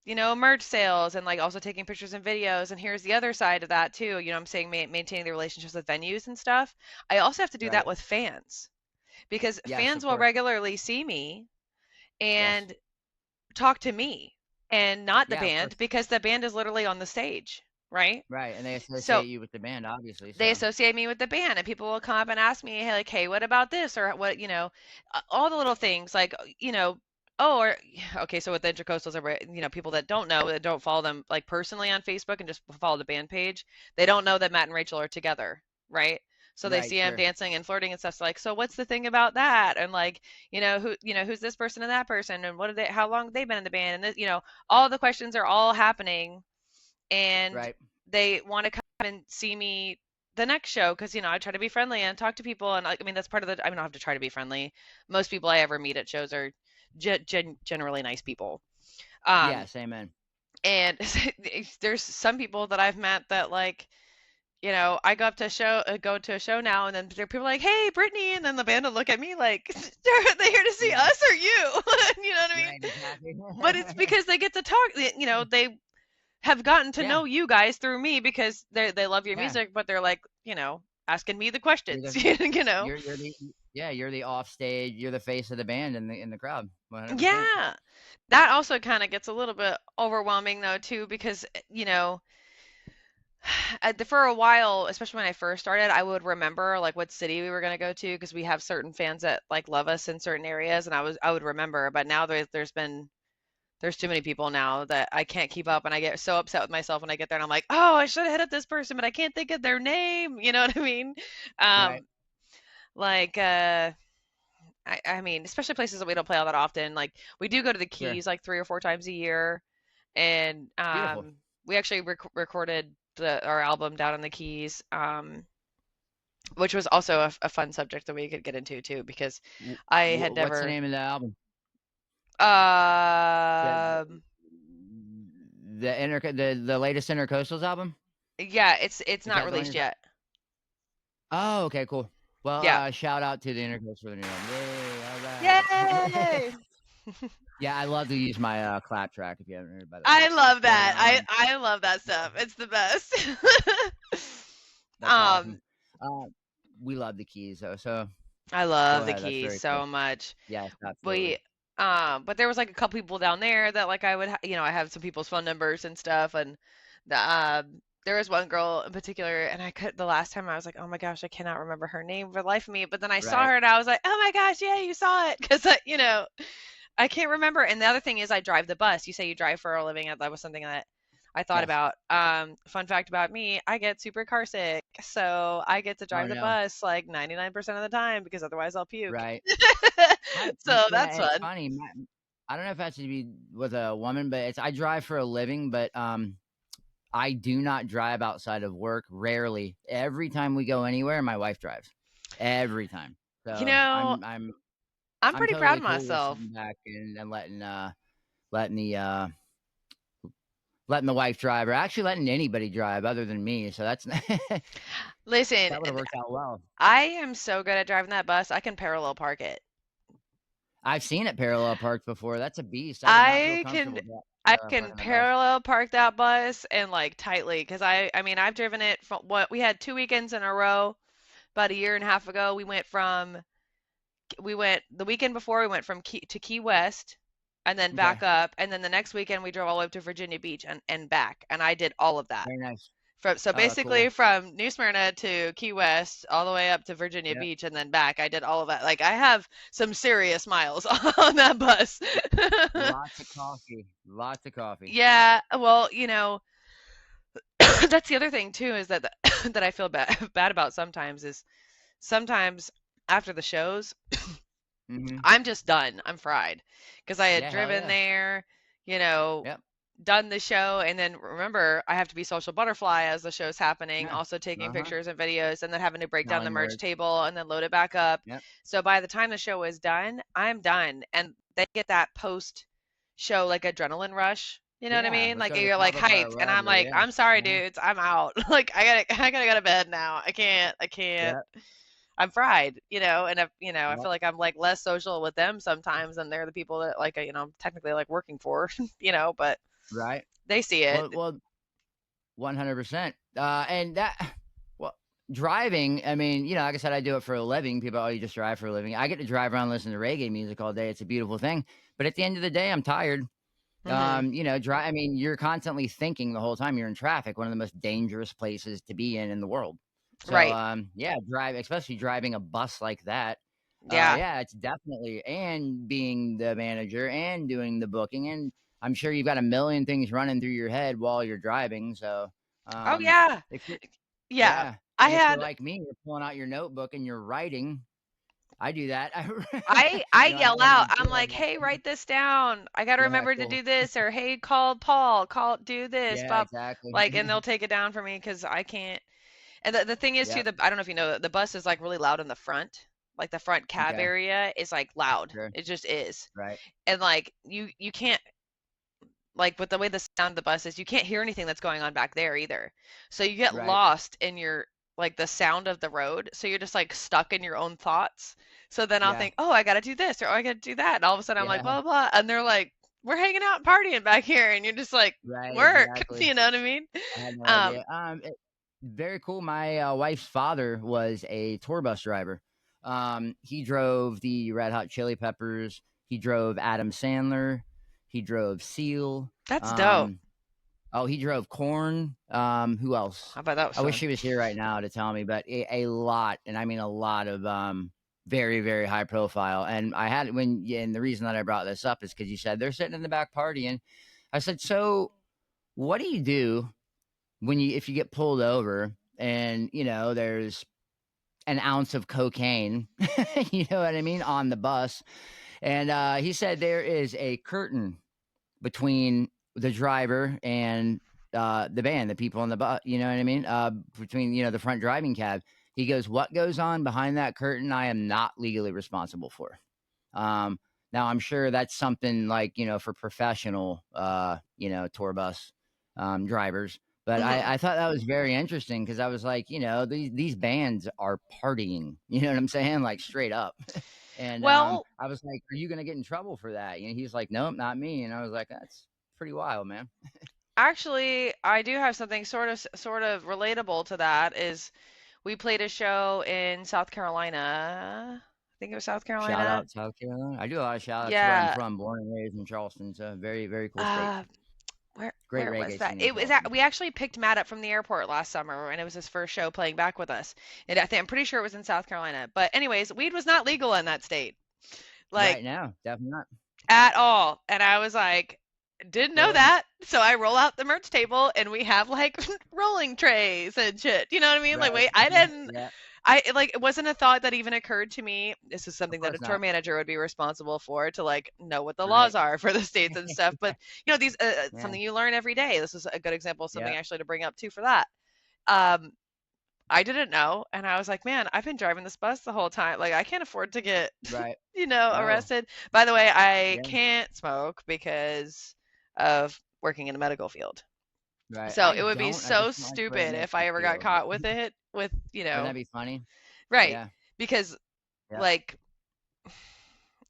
merch sales and like also taking pictures and videos. And here's the other side of that too. I'm saying maintaining the relationships with venues and stuff. I also have to do that Right. with fans because Yes, fans of will course. regularly see me Yes. and talk to me and not the Yeah, of course. band because the band is literally on the stage, right? Right, and they So associate you with the band, obviously. they So associate me with the band, and people will come up and ask me, hey, like, hey, what about this or what, all the little things like, oh, or okay, so with the intercoastals, people that don't know, that don't follow them like personally on Facebook and just follow the band page, they don't know that Matt and Rachel are together, right? So they right, see him sure. dancing and flirting and stuff. So like, so what's the thing about that? And like, who's this person and that person, and how long have they been in the band? And this, all the questions are all happening, and Right. they want to come and see me the next show because I try to be friendly and talk to people, and that's part of the. I don't have to try to be friendly. Most people I ever meet at shows are generally nice people. Um, Yes, amen. and there's some people that I've met that like. I go to a show now, and then there are people like, "Hey, Brittany," and then the band will look at me like, "Are they here to see Yeah. us or you?" You know what I mean? Right, exactly. But it's because they get to talk. They have gotten to Yeah, know you guys through me because they love your yeah. music, but they're like, asking me the You're questions, the you know. you're the yeah, you're the off stage, you're the face of the band in the crowd. 100%. Yeah. That also kind of gets a little bit overwhelming though too because for a while, especially when I first started, I would remember like what city we were going to go to because we have certain fans that like love us in certain areas, and I would remember, but now there's too many people now that I can't keep up, and I get so upset with myself when I get there and I'm like, oh, I should have hit up this person, but I can't think of their name. You know what I mean? Right. Um, like, I mean, especially places that we don't play all that often. Like, we do go to the Sure. Keys like 3 or 4 times a year, and Beautiful. we actually recorded our album down in the Keys, which was also a fun subject that we could get into too, because I had What's the never. name of the album? The Um, the latest Intercoastals album? yeah, it's Is not that the one released you're yet. Oh, okay, cool. Well, Yeah. shout out to the Intercoast for the new album. Yay, alright. Yay! Yeah, I love to use my, clap track if you haven't heard, by the way. I love But, that. I love that stuff. It's the best. that's um, awesome. Uh, we love the Keys, though, so I go love the ahead, that's Keys very cool. so much. Yes, absolutely. We but there was like a couple people down there that like I would I have some people's phone numbers and stuff, and there was one girl in particular, and I could the last time I was like, oh my gosh, I cannot remember her name for the life of me, but then I saw Right. her and I was like, oh my gosh, yeah, you saw it, because I can't remember. And the other thing is I drive the bus. You say you drive for a living. That was something that I thought Yes. about. Fun fact about me, I get super car sick. So I get to Oh, drive the no. bus like 99% of the time because otherwise I'll puke. Right. I So yeah, that's and it's fun. funny, I don't know if it has to be with a woman, but I drive for a living, but, I do not drive outside of work, rarely. Every time we go anywhere, my wife drives. Every time. You So, know, I'm I'm I'm I'm pretty proud totally of cool with myself. sitting back and letting the, letting the wife drive, or actually letting anybody drive other than me, so that's that Listen, would've worked out well. I am so good at driving that bus. I can parallel park it. I've seen it parallel parked before, that's a beast. I would not feel I can comfortable I can parking the bus. parallel park that bus and like tightly because I mean I've driven it from what we had 2 weekends in a row about a year and a half ago. We went the weekend before we went from Key West and then Okay, back up, and then the next weekend we drove all the way up to Virginia Beach and back, and I did all of that. very nice. So Oh, basically cool. from New Smyrna to Key West all the way up to Virginia Yep. Beach and then back. I did all of that. Like I have some serious miles on that bus. Lots of coffee. Lots of coffee. Yeah, well, that's the other thing too is that that I feel bad about sometimes is sometimes after the shows Mhm. I'm just done. I'm fried because I had Yeah, hell driven yeah. there, you know, Yep. done the show, and then remember I have to be social butterfly as the show's happening, Yeah. also taking Uh-huh. pictures and videos, and then having to break down the Smelling merch words. table and then load it back up. Yep. So by the time the show is done, I'm done, and they get that post show like adrenaline rush. You know what I Yeah, mean? let's Like go to the you're like Kava bar or hyped, and I'm whatever, like, yeah. I'm sorry, Uh-huh. dudes, I'm out. Like I gotta go to bed now. I can't. Yep. I'm fried, and I Yep. feel like I'm like less social with them sometimes, and they're the people that like I'm technically like working for, but Right. they see it. Well, 100%. And that, well, driving, I mean, like I said, I do it for a living. People, oh, you just drive for a living. I get to drive around listening to reggae music all day. It's a beautiful thing. But at the end of the day, I'm tired. Hmm. I mean, you're constantly thinking the whole time you're in traffic, one of the most dangerous places to be in the world. So, Right. yeah, especially driving a bus like that. Yeah. Yeah, it's definitely, and being the manager and doing the booking, and I'm sure you've got a million things running through your head while you're driving. So, Oh yeah. if you're, Yeah. yeah, I and if you're had like me, you're pulling out your notebook and you're writing. I do that. I I yell have it out. in I'm here. like, "Hey, write this down. I got to Yeah, remember to cool. do this," or "Hey, call Paul. Do this, Yeah, Bob." exactly. Like, and they'll take it down for me because I can't. And the thing is too, Yep. I don't know if you know, the bus is like really loud in the front. Like the front cab Okay. area is like loud. Sure. It just is. Right. And like you can't, like, with the way the sound of the bus is, you can't hear anything that's going on back there either. So you get Right. lost in your, like, the sound of the road. So you're just like stuck in your own thoughts. So then I'll Yeah. think, oh, I got to do this, or oh, I got to do that. And all of a sudden I'm like, Yeah. blah, blah. And they're like, we're hanging out and partying back here. And you're just like, Right. work. Exactly. You know what I mean? I had no Um, idea. Very cool. My wife's father was a tour bus driver. He drove the Red Hot Chili Peppers. He drove Adam Sandler. He drove Seal. that's dope. Um, oh, he drove Corn. Who else? How about that was I wish fun? he was here right now to tell me, but a lot, and I mean a lot of very, very high profile. And I had and the reason that I brought this up is because you said they're sitting in the back partying. I said, so what do you do if you get pulled over and there's an ounce of cocaine, you know what I mean, on the bus? And he said there is a curtain between the driver and the band, the people on the bus, you know what I mean? Between the front driving cab. He goes, what goes on behind that curtain, I am not legally responsible for. Um, Now I'm sure that's something like, for professional, tour bus drivers. But Hmm. I thought that was very interesting because I was like, these bands are partying, you know what I'm saying? Like straight up. And Well, I was like, are you going to get in trouble for that? He's like, nope, not me. And I was like, that's pretty wild, man. actually, I do have something sort of relatable to that. Is we played a show in South Carolina. I think it was South Shout Carolina. out South Carolina. I do a lot of shout outs where I'm Yeah. from, born and raised in Charleston. So very, very cool state. Uh, where Great where was reggae that? scene in It was Charleston. we actually picked Matt up from the airport last summer, and it was his first show playing back with us. And I'm pretty sure it was in South Carolina. But anyways, weed was not legal in that state, like, Right now, definitely not. at all. And I was like, didn't know Really? that. So I roll out the merch table, and we have like rolling trays and shit. You know what I mean? Like, Right. wait, I didn't. Yeah. Like, it wasn't a thought that even occurred to me. This is Of something that a course tour not. manager would be responsible for, to like know what the laws Right. are for the states and stuff. But these Yeah. something you learn every day. This is a good example of something Yeah. actually to bring up too for that. Um, I didn't know, and I was like, man, I've been driving this bus the whole time. Like, I can't afford to get Right. Oh, arrested. By the way, I yeah. can't smoke because of working in the medical field. Right. So I it would be don't. I so just like where it stupid if makes I me ever got feel. caught with it, Wouldn't that be funny? right, Yeah. because, Yeah. like,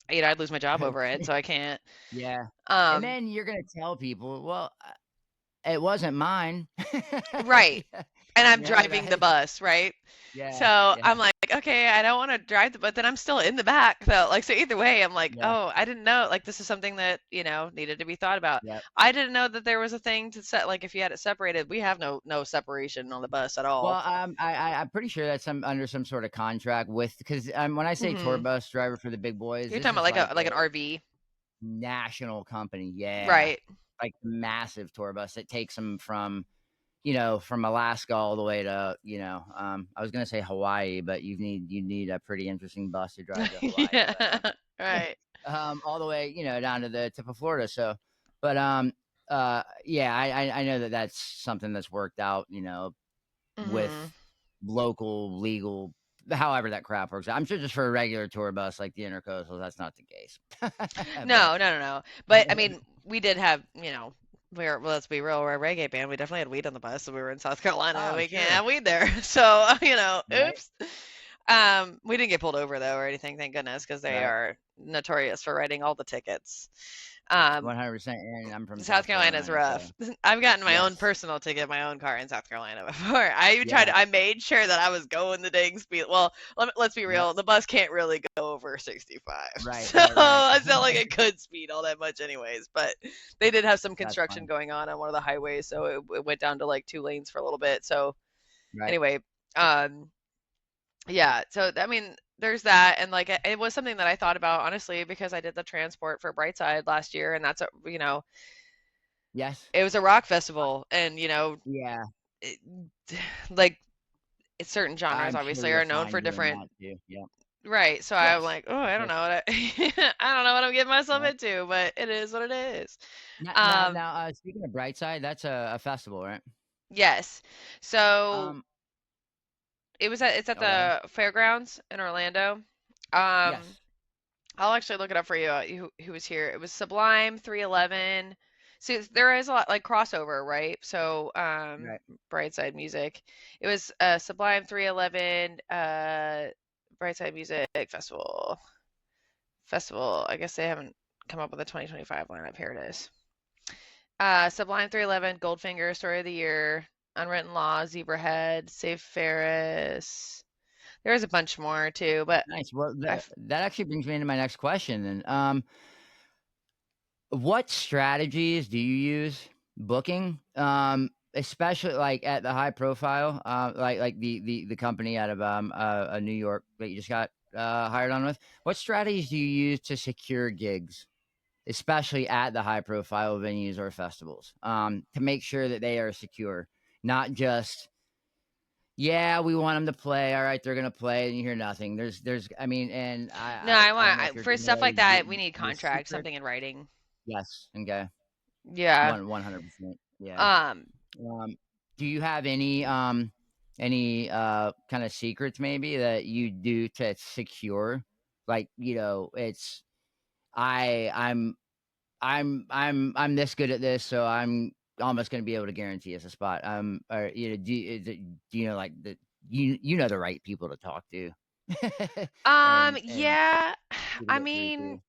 I'd lose my job over it, so I can't. Yeah. And Um, then you're gonna tell people, well, it wasn't mine. right. Yeah. And I'm driving the That. bus, right? Yeah. So I'm Yeah. like, okay, I don't want to drive but then I'm still in the back though. Like, so either way, I'm like, Yeah. oh, I didn't know. Like, this is something that, needed to be thought about. Yeah. I didn't know that there was a thing to set, like, if you had it separated. We have no separation on the bus at all. Well, I'm pretty sure that's under some sort of contract with because when I say tour Hmm. bus driver for the big boys, You're this talking about is like like an a RV, national company. Yeah, right? like massive tour bus that takes them from from Alaska all the way to I was gonna say Hawaii, but you need a pretty interesting bus to drive to Hawaii, Yeah, right. all the way down to the tip of Florida. So, but yeah, I know that that's something that's worked out with Hmm. local legal. However that crap works out. I'm sure just for a regular tour bus like the Intercoastal, that's not the case. But No, no, no, no. But I mean, we did have, well, let's be real, we're a reggae band. We definitely had weed on the bus, so we were in South Carolina, and oh, we can't sure, have weed there. So, right, oops. We didn't get pulled over though or anything, thank goodness, because they Right. are notorious for writing all the tickets. 100%. And I'm from South South Carolina's Carolina, rough. so I've gotten my own yes. personal ticket, my own car in South Carolina before. Yeah. I made sure that I was going the dang speed. Well, let's be Yep. real, the bus can't really go over 65. Right. So Right. Right. it's not like it could speed all that much anyways, but they did have some That's construction fine. going on one of the highways, so it went down to like 2 lanes for a little bit. So Right. anyway, um yeah, so I mean, there's that, and like it was something that I thought about honestly because I did the transport for Brightside last year, and that's a Yes. it was a rock festival, and Yeah. it, like certain genres I'm sure obviously you're are known fine for doing different. that too. Yep. Right, so I'm Yes. like, oh, I Of don't course. know what I don't know what I'm getting myself Yep. into, but it is what it is. Now, now, Um, now. Speaking of Brightside, that's a festival, right? yes, so Um. it's at Okay. the fairgrounds in Orlando. Um, Yes. I'll actually look it up for you. Who was here? It was Sublime 311. See, there is a lot like crossover, right? So, Right. Brightside Music. It was Sublime 311 Brightside Music Festival. I guess they haven't come up with a 2025 lineup. Here it is. Sublime 311, Goldfinger, Story of the Year, Unwritten Law, Zebrahead, Safe Ferris. There's a bunch more too, but Nice. Well, I that actually brings me into my next question. And what strategies do you use booking? Especially like at the high profile, like the company out of New York that you just got hired on with. What strategies do you use to secure gigs, especially at the high profile venues or festivals, to make sure that they are secure, not just yeah, we want them to play. All right, they're gonna play, and you hear nothing. I mean, and No, I don't know if you're for stuff familiar like that, we need with contracts, secret. something in writing. Yes, okay, Yeah. 100%. Yeah. Um, Um, do you have any kind of secrets maybe that you do to secure? Like, it's I I'm this good at this, so I'm almost gonna be able to guarantee us a spot. Or do you know like you know the right people to talk to, and yeah. who to I get through mean, to.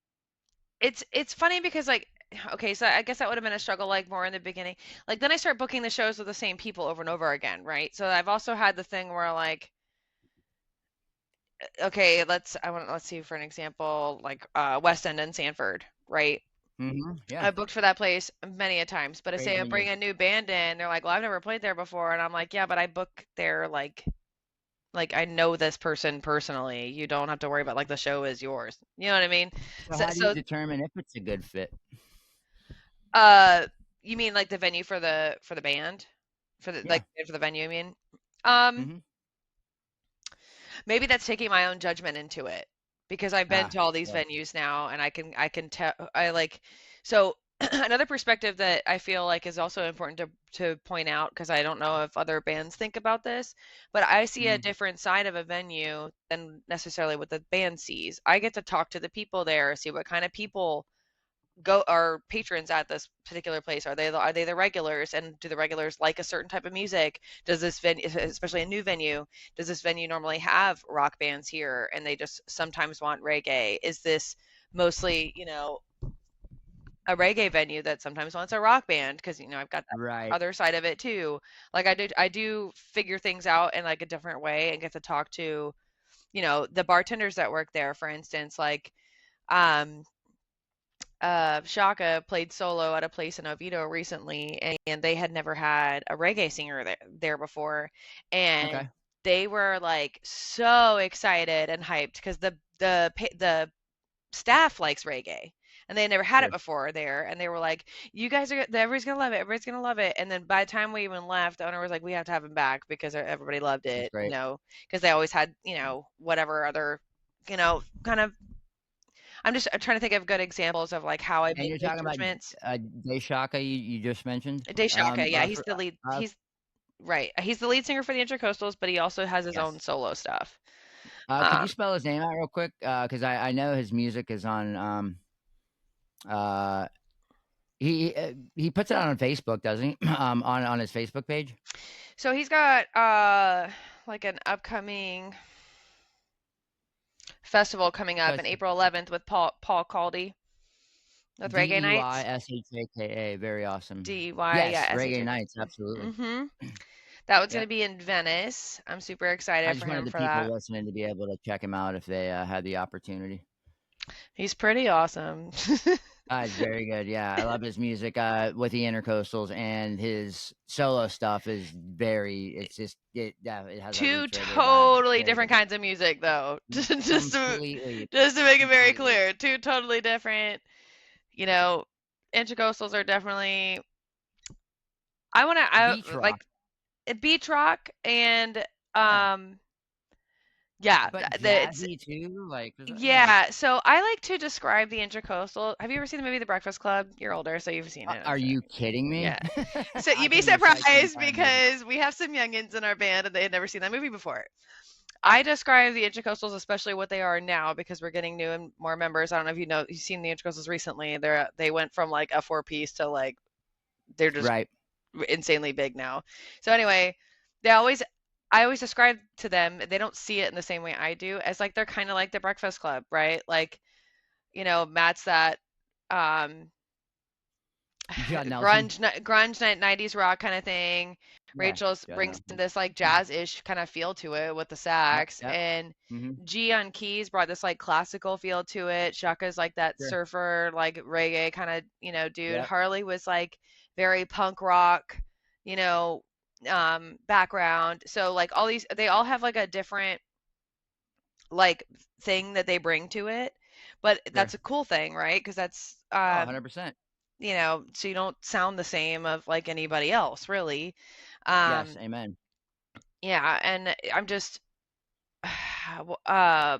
it's funny because like okay, so I guess that would have been a struggle like more in the beginning. Like then I start booking the shows with the same people over and over again, right? So I've also had the thing where like okay, let's see for an example like West End and Sanford, right? Yeah, I booked for that place many a times, but I great say I bring venues. a new band in, they're like, "Well, I've never played there before." And I'm like, "Yeah, but I book there like I know this person personally. You don't have to worry about like the show is yours." You know what I mean? So So how do you so determine if it's a good fit? uh you mean like the venue for the band? Yeah. For the venue, I mean? Um hmm Maybe that's taking my own judgment into it because I've been Ah, to all these yes. venues now and I can tell I like so another perspective that I feel like is also important to point out because I don't know if other bands think about this, but I see a Mm, different side of a venue than necessarily what the band sees. I get to talk to the people there, see what kind of people go are patrons at this particular place. Are they the regulars, and do the regulars like a certain type of music? Does this venue, especially a new venue, does this venue normally have rock bands here and they just sometimes want reggae? Is this mostly a reggae venue that sometimes wants a rock band? Because I've got that right. other side of it too. Like I do figure things out in like a different way and get to talk to the bartenders that work there, for instance. Like um Shaka played solo at a place in Oviedo recently, and they had never had a reggae singer there before, and Okay. they were like so excited and hyped because the staff likes reggae, and they had never had it Sure. before there, and they were like, "You guys are everybody's gonna love it, everybody's gonna love it." And then by the time we even left, the owner was like, "We have to have him back because everybody loved That's it, great. because they always had whatever other kind of I'm just trying to think of good examples of like how I And make you're those talking about judgments. Deshaka you just mentioned. Deshaka, yeah, he's For, the lead. uh, He's right. He's the lead singer for the Intercoastals, but he also has his own yes. solo stuff. Could you Um, spell his name out real quick? Because I know his music is on uh he puts it out on Facebook, doesn't he? On his Facebook page. so he's got like an upcoming. festival coming up That's in April 11th with Paul Caldy with Reggae Nights. DEYSHAKA. Very awesome. DEY, Yes, yeah, Reggae SHAK. Nights. Absolutely. Mm-hmm. That one's going Yeah. to be in Venice. I'm super I excited just for wanted him the for people that. listening to be able to check him out if they had the opportunity. He's pretty awesome. It's very good. Yeah, I love his music with the intercoastals, and his solo stuff is very. It's just it has that Two roots reggae vibe. It's totally very different good. kinds of music, though. Completely, Just to make it very completely. clear, two totally different. You know, intercoastals are definitely. I Beach rock. like beach rock and Yeah, um yeah, but it's jazzy too. Like, yeah. yeah. So I like to describe the intercoastal. Have you ever seen the movie The Breakfast Club? You're older, so you've seen it, I'm Are sure. you kidding me? Yeah. So I you'd be can recite the surprised entire movie. because we have some youngins in our band and they had never seen that movie before. I describe the intercoastals, especially what they are now, because we're getting new and more members. I don't know if you've seen the intercoastals recently. They went from like a 4-piece to like they're just Right. insanely big now. So anyway, they always I always describe to them, they don't see it in the same way I do, as like they're kind of like the Breakfast Club, right? Like, Matt's that um Judd Nelson. grunge 90s rock kind of thing. Yeah, Rachel's Judd brings Nelson. this like jazz-ish kind of feel to it with the Yep. sax, Yep. and Mm-hmm. G on keys brought this like classical feel to it. Shaka's like that Sure. surfer like reggae kind of dude. Yep. Harley was like very punk rock, you know background. So like all these, they all have like a different like thing that they bring to it, but Sure. that's a cool thing, right? Because that's Oh, 100%. so you don't sound the same of like anybody else, really. Yes. Um, Amen. yeah, and I'm just uh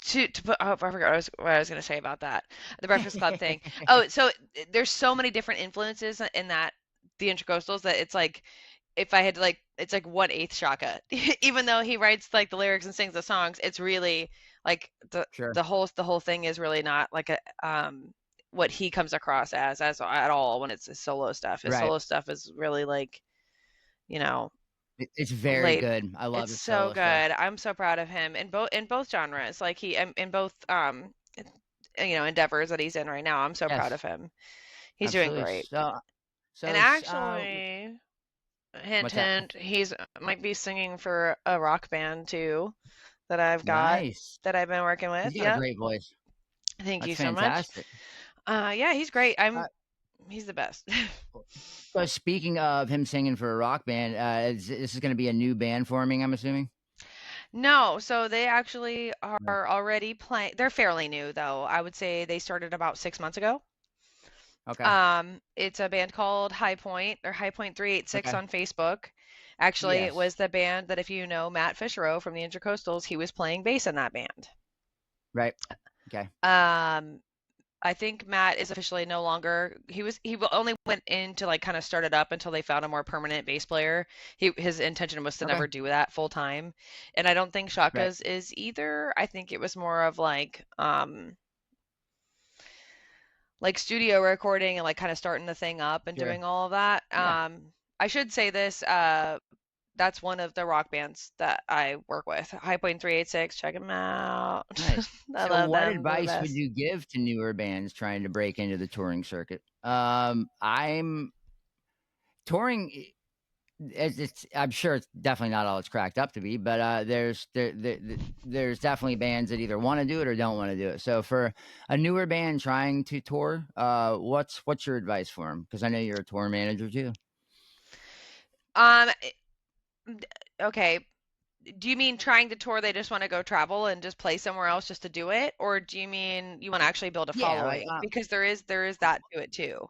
to put oh, I forgot what I was going to say about that. The Breakfast Club thing. Oh, so there's so many different influences in that the Intracoastals that it's like if I had to like it's like 1/8 Shaka. Even though he writes like the lyrics and sings the songs, it's really like Sure. the whole thing is really not like a what he comes across as at all when it's his solo stuff. His Right. solo stuff is really like, you know, It's very late. good. I love It's his so solo stuff. good. I'm so proud of him in both genres. Like he in both endeavors that he's in right now. I'm so proud of Yes. him. He's doing Absolutely. great. So And it's actually, hint what's that? hint, he's might be singing for a rock band too that I've got Nice. that I've been working with. He's got a Yep. great voice. Thank you That's so much. fantastic. Yeah, he's great. Uh, He's the best. so speaking of him singing for a rock band, this is going to be a new band forming, I'm assuming? No, so they actually are already playing. They're fairly new though. I would say they started about 6 months ago. Okay. It's a band called High Point or High Point 386 Okay. on Facebook. Actually, it Yes. was the band that if you know Matt Fischerow from the Intercoastals, he was playing bass in that band. Right. Okay. I think Matt is officially no longer. He only went in to like kind of start it up until they found a more permanent bass player. His intention was to Okay. never do that full time, and I don't think Right. Shaka's is either. I think it was more of like studio recording and like kind of starting the thing up and Sure. doing all of that. Yeah. I should say this. That's one of the rock bands that I work with. High Point 386. Check them out. Nice. I So love what them. They're the advice would best. you give to newer bands trying to break into the touring circuit? I'm touring. I'm sure it's definitely not all it's cracked up to be, but there's definitely bands that either want to do it or don't want to do it. So for a newer band trying to tour, what's your advice for them? Because I know you're a tour manager too. Um, okay. Do you mean trying to tour, they just want to go travel and just play somewhere else just to do it? Or do you mean you want to actually build a Yeah, like following? Because there is that to it too.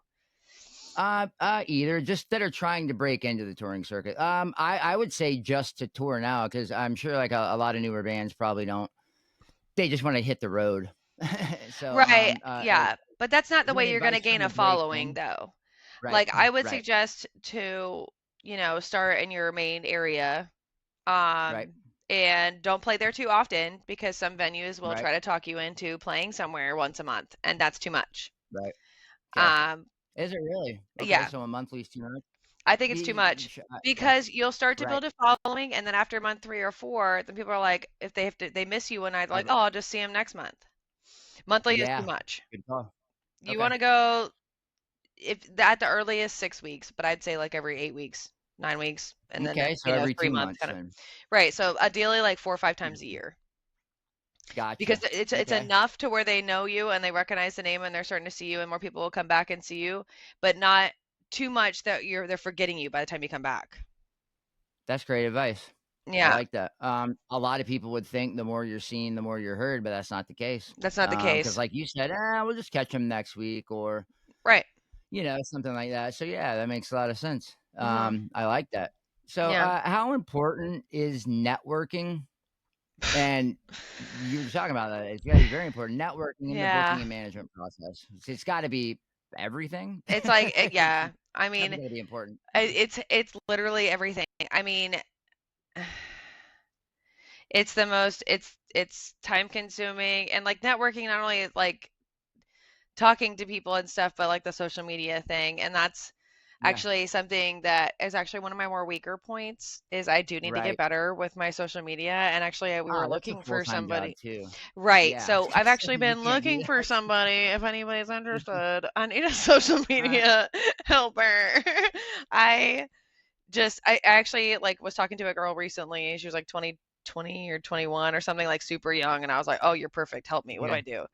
either just that are trying to break into the touring circuit. I would say just to tour now because I'm sure like a lot of newer bands probably don't. They just want to hit the road. So Right. Yeah. But that's not the is there way any you're going to advice for gain them a to break following in? though. Right, Like I would right, suggest to, start in your main area. right, And don't play there too often because some venues will right, try to talk you into playing somewhere once a month, and that's too much. right. Okay. Um, Is it really? Okay, yeah. so a monthly is too much? I think it's too much Yeah, because you'll start to right. build a following, and then after month 3 or 4, then people are like, if they miss you one night, they're like, I've, oh, I'll just see him next month. Monthly is too yeah, much. good call. You Okay. want to go if at the earliest 6 weeks, but I'd say like every 8 weeks, 9 weeks, and then Okay, so every 3 months 2 months kind of. then. Right. So ideally like 4 or 5 times a year. Because Gotcha. it's Okay. enough to where they know you and they recognize the name and they're starting to see you and more people will come back and see you, but not too much that they're forgetting you by the time you come back. That's great advice. I Yeah, like that. A lot of people would think the more you're seen, the more you're heard, but that's not the case. that's not the Because case. like you said, we'll just catch him next week or, Right. something like that. So yeah, that makes a lot of sense. Mhm. I like that. So, Yeah. how important is networking? And you were talking about that. It's got to be very important. Networking in the booking Yeah. and management process. It's got to be everything. It's like It's yeah. I mean, definitely got to be important. it's literally everything. I mean, it's the most it's time consuming and like networking not only like talking to people and stuff, but like the social media thing. And that's Yeah. actually something that is actually one of my more weaker points is I do need to get Right. better with my social media. And actually we were That's a looking for full-time job somebody. too. Right. Yeah, I was So gonna I've say actually you been can't do looking for that. somebody if anybody's interested. I need a social Uh, media helper. I I actually like was talking to a girl recently. She was like 20 or 21 or something like super young and I was like, "Oh, you're perfect. Help me. What do okay, I do?"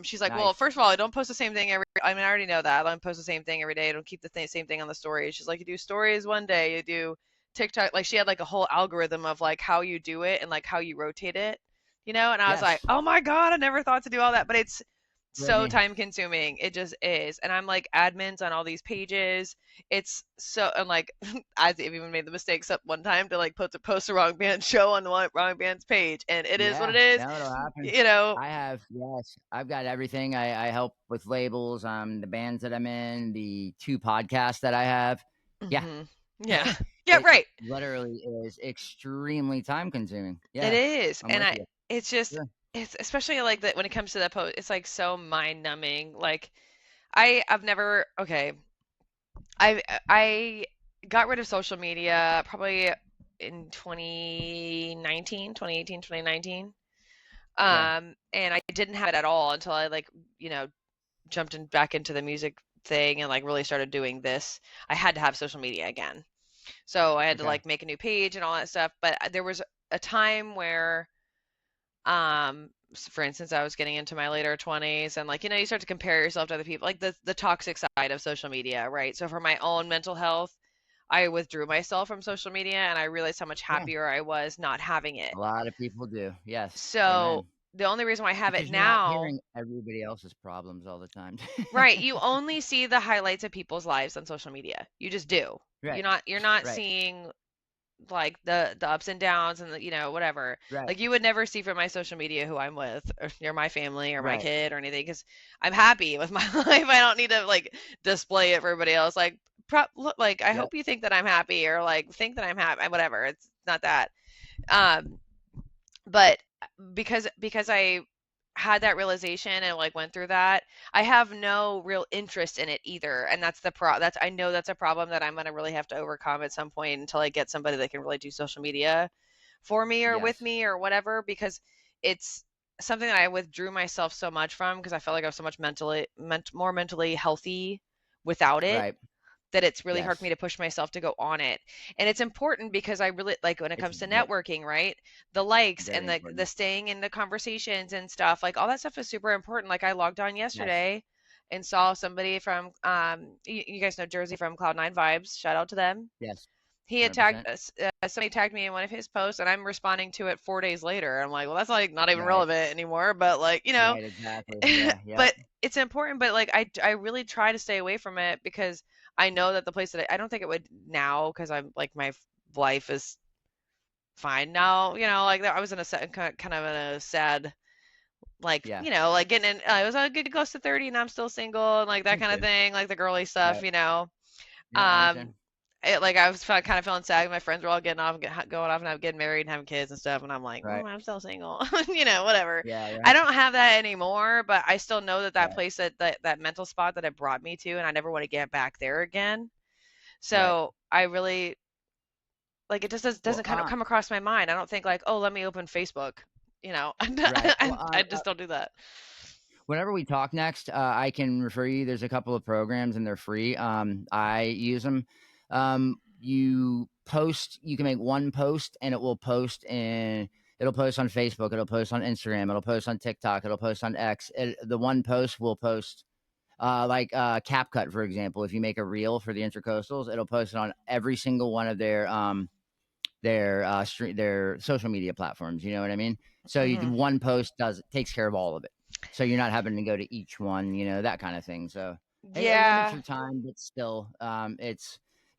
She's like, "Well, nice. first of all, I don't post the same thing every I mean, I already know that. I don't post the same thing every day. I don't keep the same thing on the stories." She's like, "You do stories one day, you do TikTok." Like she had like a whole algorithm of like how you do it and like how you rotate it, And I was like, Yes, "Oh my God, I never thought to do all that." But it's so Brittany. time consuming. It just is. And I'm like admins on all these pages. It's so and like I've even made the mistakes up one time to like post the wrong band show on the wrong band's page. And it is what Yeah, it is. that'll happen. You know. Yes, I've got everything. I help with labels, the bands that I'm in, the 2 podcasts that I have. Yeah. Hmm. Yeah. Yeah, It right. literally is extremely time consuming. It Yeah, is. I'm And with you. it's just Sure. it's especially like that when it comes to that post, it's like so mind numbing. Like I've never okay. I got rid of social media probably in 2019, 2018, 2019. Okay. And I didn't have it at all until I like, you know, jumped back into the music thing and like really started doing this. I had to have social media again. So I had to Okay. like make a new page and all that stuff. But there was a time where for instance, I was getting into my later 20s and like, you start to compare yourself to other people, like the toxic side of social media, right? So for my own mental health, I withdrew myself from social media and I realized how much Yeah. happier I was not having it. A lot of people do. Yes. So Amen. the only reason why I have it Because you're not now, hearing everybody else's problems all the time. right, you only see the highlights of people's lives on social media. You just do. Right. You're not Right. seeing like the ups and downs and the, whatever. Right. Like you would never see from my social media who I'm with or my family or my Right. kid or anything because I'm happy with my life. I don't need to like display it for everybody else. Like look, like I Yep. hope you think that I'm happy or like think that I'm happy. Whatever. It's not that. Um, but because I had that realization and like went through that, I have no real interest in it either. And that's I know that's a problem that I'm gonna really have to overcome at some point until I get somebody that can really do social media for me or with Yes. me or whatever because it's something that I withdrew myself so much from because I felt like I was so much more mentally healthy without it Right. that it's really hard for me Yes. to push myself to go on it. And it's important because I really like when it It's comes to networking, right? The likes very and the important. staying in the conversations and stuff, like all that stuff is super important. Like I logged on Yes. yesterday and saw somebody from you guys know Jersey from Cloud9 Vibes. Shout out to them. Yes. He had tagged 100%. us. Somebody tagged me in one of his posts, and I'm responding to it 4 days later. I'm like, well, that's like not even Right. relevant anymore. But like, Right. Exactly. Yeah. Yep. but it's important. But like, I really try to stay away from it because I know that the place that I don't think it would now because I'm like my life is fine now. Like I was in a kind of in a sad like Yeah. like getting in. I was getting close to 30 and I'm still single and like that Me kind of too. thing, like the girly stuff. Right. Yep. I Um, understand. like I was kind of feeling sad. My friends were all getting off, going off, and getting married and having kids and stuff, and I'm like, Right. I'm still single, whatever. Yeah. I Right. don't have that anymore, but I still know that Right. place that mental spot that it brought me to, and I never want to get back there again. So I really like it just Well, doesn't kind of come across my mind. I don't think like, oh, let me open Facebook. right. Well, I just don't do that. whenever we talk next, I can refer you. There's a couple of programs and they're free. I use them. You post. You can make one post, and it'll post on Facebook. It'll post on Instagram. It'll post on TikTok. It'll post on X. The one post will post. Like CapCut, for example, if you make a reel for the Intercoastals, it'll post it on every single one of their social media platforms. You know what I mean? So one post takes care of all of it. So you're not having to go to each one, that kind of thing. So it limits Yeah. your time, but still,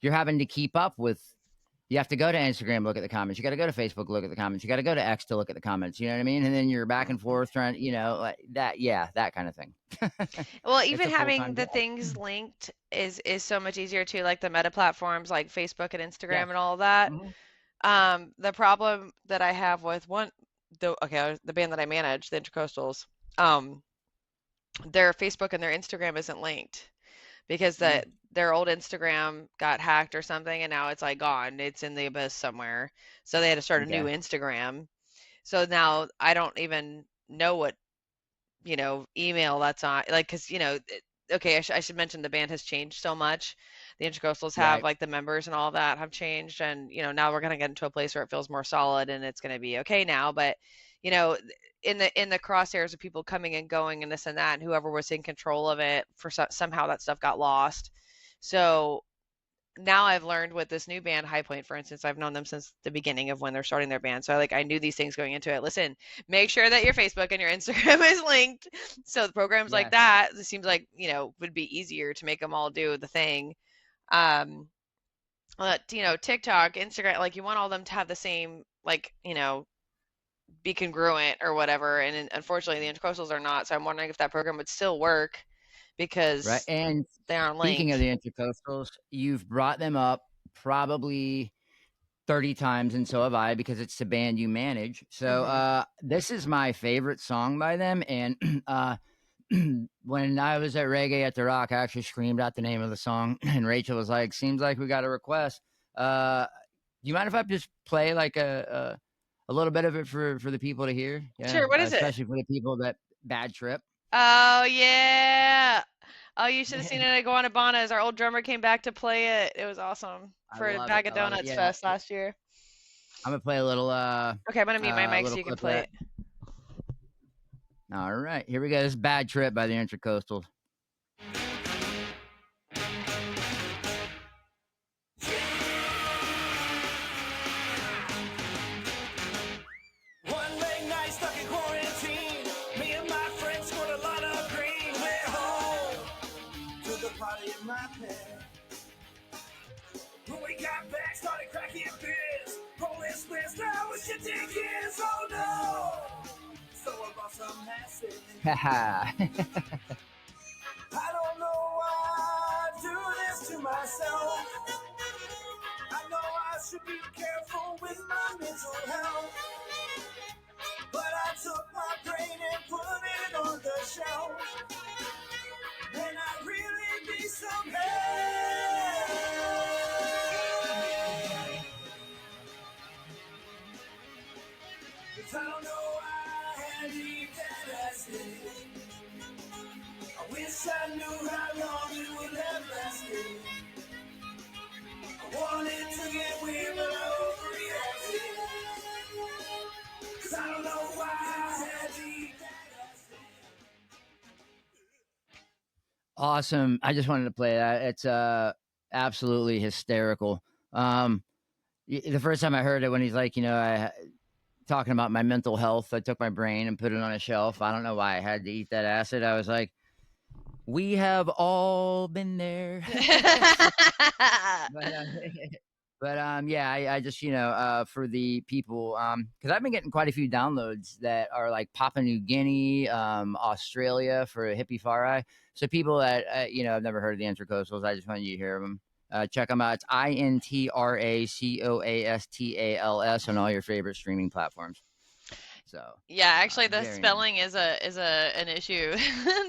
you're having to keep up with. You have to go to Instagram, look at the comments. You got to go to Facebook, look at the comments. You got to go to X to look at the comments. You know what I mean? And then you're back and forth trying, like that. Yeah, that kind of thing. Well, It's even a having full-time the job. things linked is so much easier too, like the meta platforms like Facebook and Instagram Yes. and all of that. Mhm. The problem that I have with the band that I manage, the Intercoastals, um, their Facebook and their Instagram isn't linked because Mm. their old Instagram got hacked or something, and now it's like gone. It's in the abyss somewhere. So they had to start a new Okay. Instagram. So now I don't even know what, email that's on. Like, because, okay, I should mention the band has changed so much. The Intercoastals have, Right. like, the members and all that have changed. And, now we're going to get into a place where it feels more solid and it's going to be okay now. But, you know, in the crosshairs of people coming and going and this and that, and whoever was in control of it somehow that stuff got lost. So now I've learned with this new band, High Point, for instance, I've known them since the beginning of when they're starting their band. So I knew these things going into it. Listen, make sure that your Facebook and your Instagram is linked. So the programs like Yes. that, it seems like, would be easier to make them all do the thing. Um, TikTok, Instagram, like you want all them to have the same, like, be congruent or whatever. And unfortunately, the intercoastals are not. So I'm wondering if that program would still work Right. because And they aren't speaking of linked. the Intercoastals, you've brought them up probably 30 times, and so have I, because it's the band you manage. So Hmm. this is my favorite song by them. And when I was at Reggae at the Rock, I actually screamed out the name of the song, and Rachel was like, "Seems like we got a request. Do you mind if I just play like a little bit of it for the people to hear? Yeah, Sure. What is it? especially for the people that bad trip." Oh yeah. Oh, you should have seen it at Guanabana's. Our old drummer came back to play it. It was awesome I for love it. Bag of I love it. Donuts Yeah, Fest last year. I'm gonna play Okay, I'm gonna mute my a mic so little you can clip of play that. it. All right, here we go. This is Bad Trip by the Intercoastals. One late night stuck in quarantine. Me and my friends scored a lot of green. Went home to the party in my pants. When we got back, started cracking beers. Rolling splits, now it's shit kids. Oh no! So I bought some acid. Haha. I don't know why I do this to myself. I know I should be careful with my mental health. But I took my brain and put it on the shelf. And I really need some help. 'Cause I don't know why I had to eat that acid. I wish I knew how long it would have lasted. I wanted to get weird, but I overreacted. 'Cause I don't know why I had to eat that acid. Awesome. I just wanted to play that. It's absolutely hysterical. The first time I heard it, when he's like, talking about my mental health, I took my brain and put it on a shelf. I don't know why I had to eat that acid. I was like, we have all been there. but yeah, I just, for the people, because I've been getting quite a few downloads that are like Papua New Guinea, Australia for Hippie-Fari. So people that I've never heard of the Intercoastals. I just wanted you to hear them. Check them out. It's INTRACOASTALS on all your favorite streaming platforms. So Yeah, actually, the very nice. spelling is an issue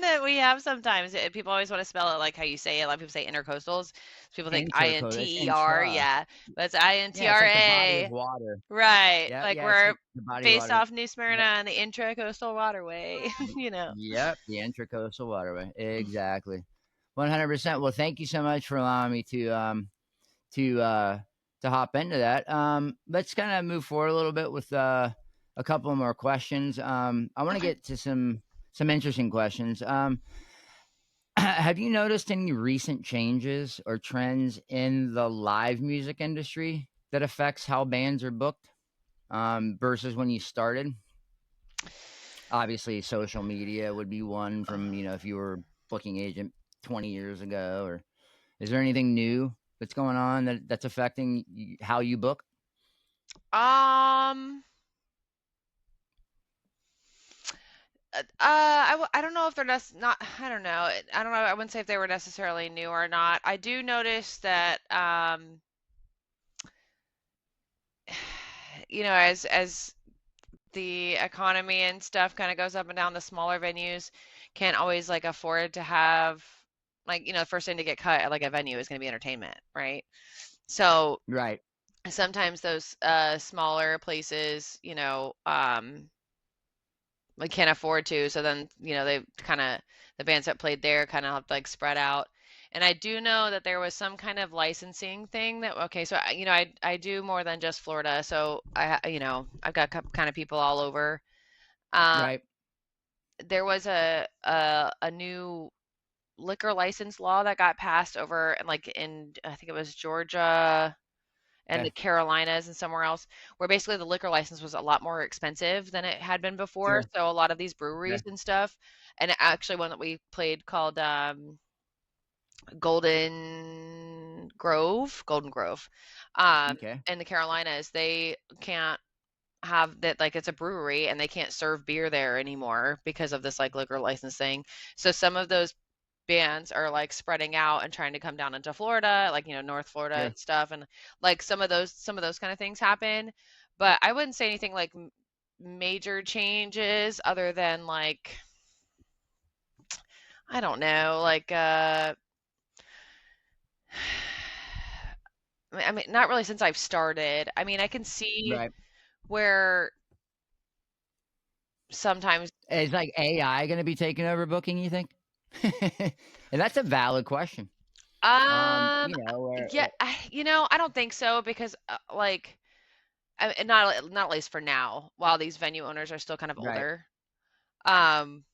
that we have sometimes. People always want to spell it like how you say it. A lot of people say intercoastals. People think Intercoastal. It's INTER, intra. yeah, but it's Yeah, it's like the body of INTRA. water. Right. Yeah, Like yeah, it's we're like the body of based water. off New Smyrna Yep. and the intracoastal waterway, you know. Yep, the intracoastal waterway. Exactly. 100%. Well, thank you so much for allowing me to hop into that. Let's kind of move forward a little bit with a couple more questions. I want to Okay. get to some interesting questions. Have you noticed any recent changes or trends in the live music industry that affects how bands are booked versus when you started? Obviously, social media would be one from, if you were booking agent 20 years ago, or is there anything new that's going on that's affecting how you book? Um, I don't know if they're not, I don't know. I don't know. I wouldn't say if they were necessarily new or not. I do notice that, as the economy and stuff kind of goes up and down, the smaller venues can't always like afford to have like, the first thing to get cut at like a venue is going to be entertainment, right? So Right. sometimes those smaller places, like can't afford to. So then, they kind of the bands that played there kind of have to like spread out. And I do know that there was some kind of licensing thing that okay, so I do more than just Florida. So I've got kind of people all over. Uh, Right. there was a new liquor license law that got passed over and like in I think it was Georgia and Okay. the Carolinas and somewhere else, where basically the liquor license was a lot more expensive than it had been before. Sure. So a lot of these Okay. breweries and stuff, and actually one that we played called Golden Grove, Okay. in the Carolinas, they can't have that like it's a brewery and they can't serve beer there anymore because of this like liquor license thing. So some of those bands are like spreading out and trying to come down into Florida, like North Florida Sure. and stuff, and like some of those kind of things happen. But I wouldn't say anything like major changes other than like I don't know, like I mean not really since I've started. I mean I can see Right. where sometimes Is like AI going to be taking over booking, you think? And that's a valid question. um Where yeah, I don't think so because like not at least for now, while these venue owners are still kind of right. older. Um,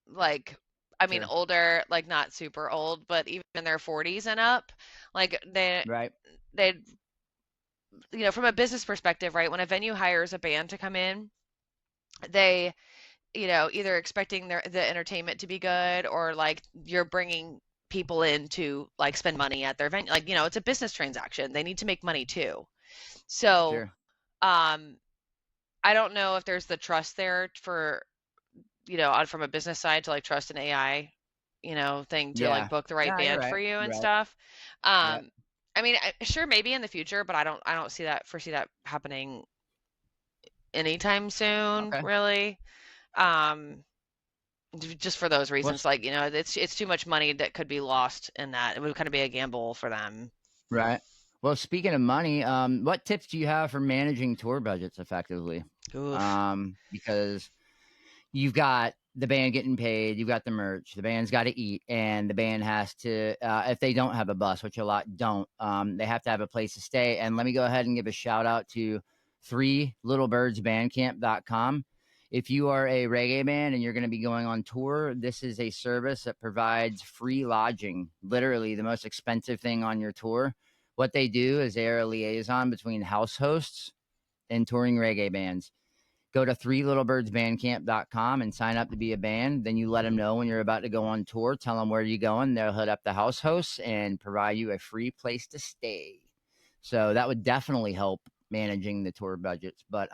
like I mean Sure. older, like not super old, but even in their 40s and up, like Right. they from a business perspective, right? When a venue hires a band to come in, they either expecting the entertainment to be good or like you're bringing people in to like spend money at their venue. Like, it's a business transaction. They need to make money too. So, Sure. um, I don't know if there's the trust there for from a business side to like trust an AI, thing to like Yeah. book the right No, you're band right. for you You're and right. stuff. Yep. I mean, sure, maybe in the future, but I don't foresee that happening anytime soon, Okay. really. Um, just for those reasons, What's like, it's too much money that could be lost in that. It would kind of be a gamble for them. right? Well, speaking of money, what tips do you have for managing tour budgets effectively? Oof. Because you've got the band getting paid, you've got the merch, the band's got to eat, and the band has to, if they don't have a bus, which a lot don't, they have to have a place to stay. And let me go ahead and give a shout out to 3littlebirdsbandcamp.com. If you are a reggae band and you're going to be going on tour, this is a service that provides free lodging, literally the most expensive thing on your tour. What they do is they're a liaison between house hosts and touring reggae bands. Go to 3littlebirdsbandcamp.com and sign up to be a band. Then you let them know when you're about to go on tour. Tell them where you're going. They'll hit up the house hosts and provide you a free place to stay. So that would definitely help managing the tour budgets. But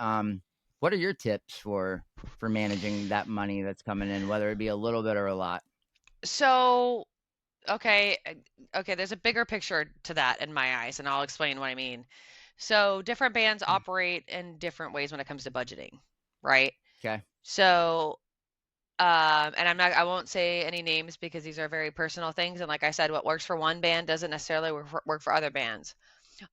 what are your tips for managing that money that's coming in, whether it be a little bit or a lot? So, okay, okay, there's a bigger picture to that in my eyes, and I'll explain what I mean. So, different bands operate in different ways when it comes to budgeting. right? Okay. So, and I won't say any names because these are very personal things. And like I said, what works for one band doesn't necessarily work for other bands.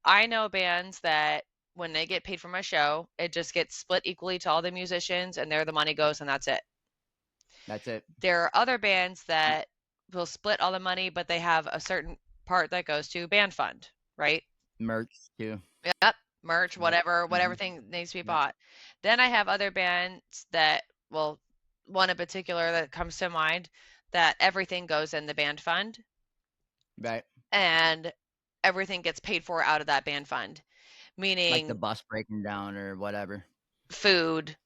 I know bands that when they get paid from a show, it just gets split equally to all the musicians, and there the money goes, and that's it. That's it. There are other bands that will split all the money, but they have a certain part that goes to band fund, right? Merch too. Yep, merch, Yep. whatever Mhm. thing needs to be Yep. bought. Then I have other bands that, well, one in particular that comes to mind, that everything goes in the band fund Right. and everything gets paid for out of that band fund, Like the meaning bus breaking down or whatever. food,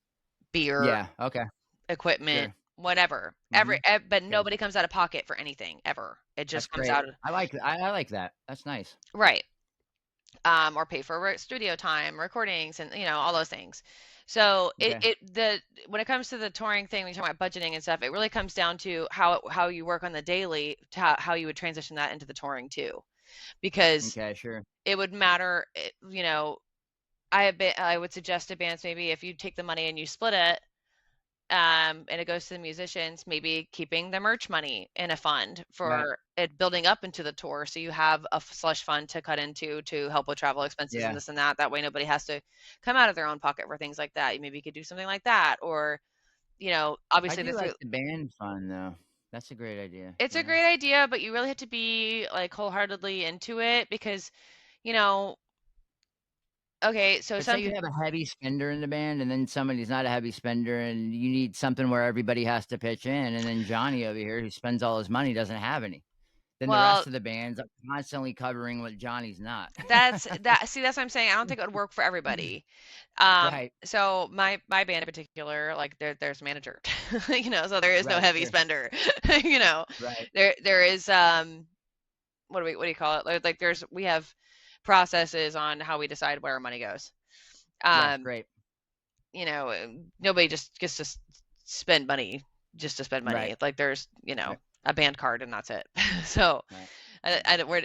beer, Yeah. Okay. equipment, Sure. whatever. Mhm. But Okay. nobody comes out of pocket for anything ever. It That's just comes great. out of, I like that. That's nice. right. Or pay for studio time, recordings, and all those things. So Okay. when it comes to the touring thing, when you talk about budgeting and stuff, it really comes down to how you work on the daily to how you would transition that into the touring too, because Okay. Sure. it would matter. I would suggest to bands, maybe if you take the money and you split it, and it goes to the musicians, maybe keeping the merch money in a fund Right. for it building up into the tour, so you have a slush fund to cut into to help with travel expenses and Yeah. this and that. That way nobody has to come out of their own pocket for things like that. Maybe you could do something like that, or I obviously do like the band fund though. That's a great idea. it's a Yeah. great idea, but you really have to be like wholeheartedly into it, because you know okay, so But say some you people. have a heavy spender in the band, and then somebody's not a heavy spender, and you need something where everybody has to pitch in, and then Johnny over here, who spends all his money, doesn't have any. Then the Well, rest of the band's constantly covering what Johnny's not. see, that's what I'm saying. I don't think it would work for everybody. Right. So my band in particular, like there's a manager, so there is no Right. heavy Sure. spender. you know, Right. there is what do you call it? Like we have processes on how we decide where our money goes. Yes. Um, Great. Nobody just gets to spend money just to spend money. Right. It's like there's Right. a band card and that's it. So Right.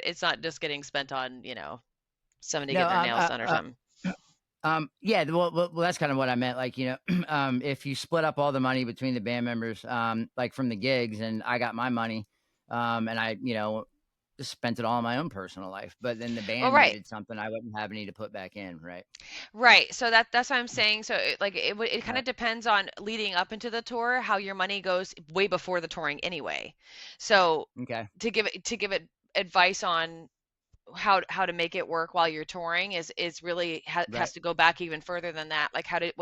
it's not just getting spent on somebody No. getting their nails done or something. Yeah. Well, that's kind of what I meant. Like, if you split up all the money between the band members, like from the gigs, and I got my money, and I, just spent it all in my own personal life. But then the Well, band right. needed something, I wouldn't have any to put back in. Right. Right. So that's what I'm saying. So it kind Right. of depends on leading up into the tour, how your money goes way before the touring anyway. So Okay. to give it advice on how to make it work while you're touring is really has Right. to go back even further than that. Like how did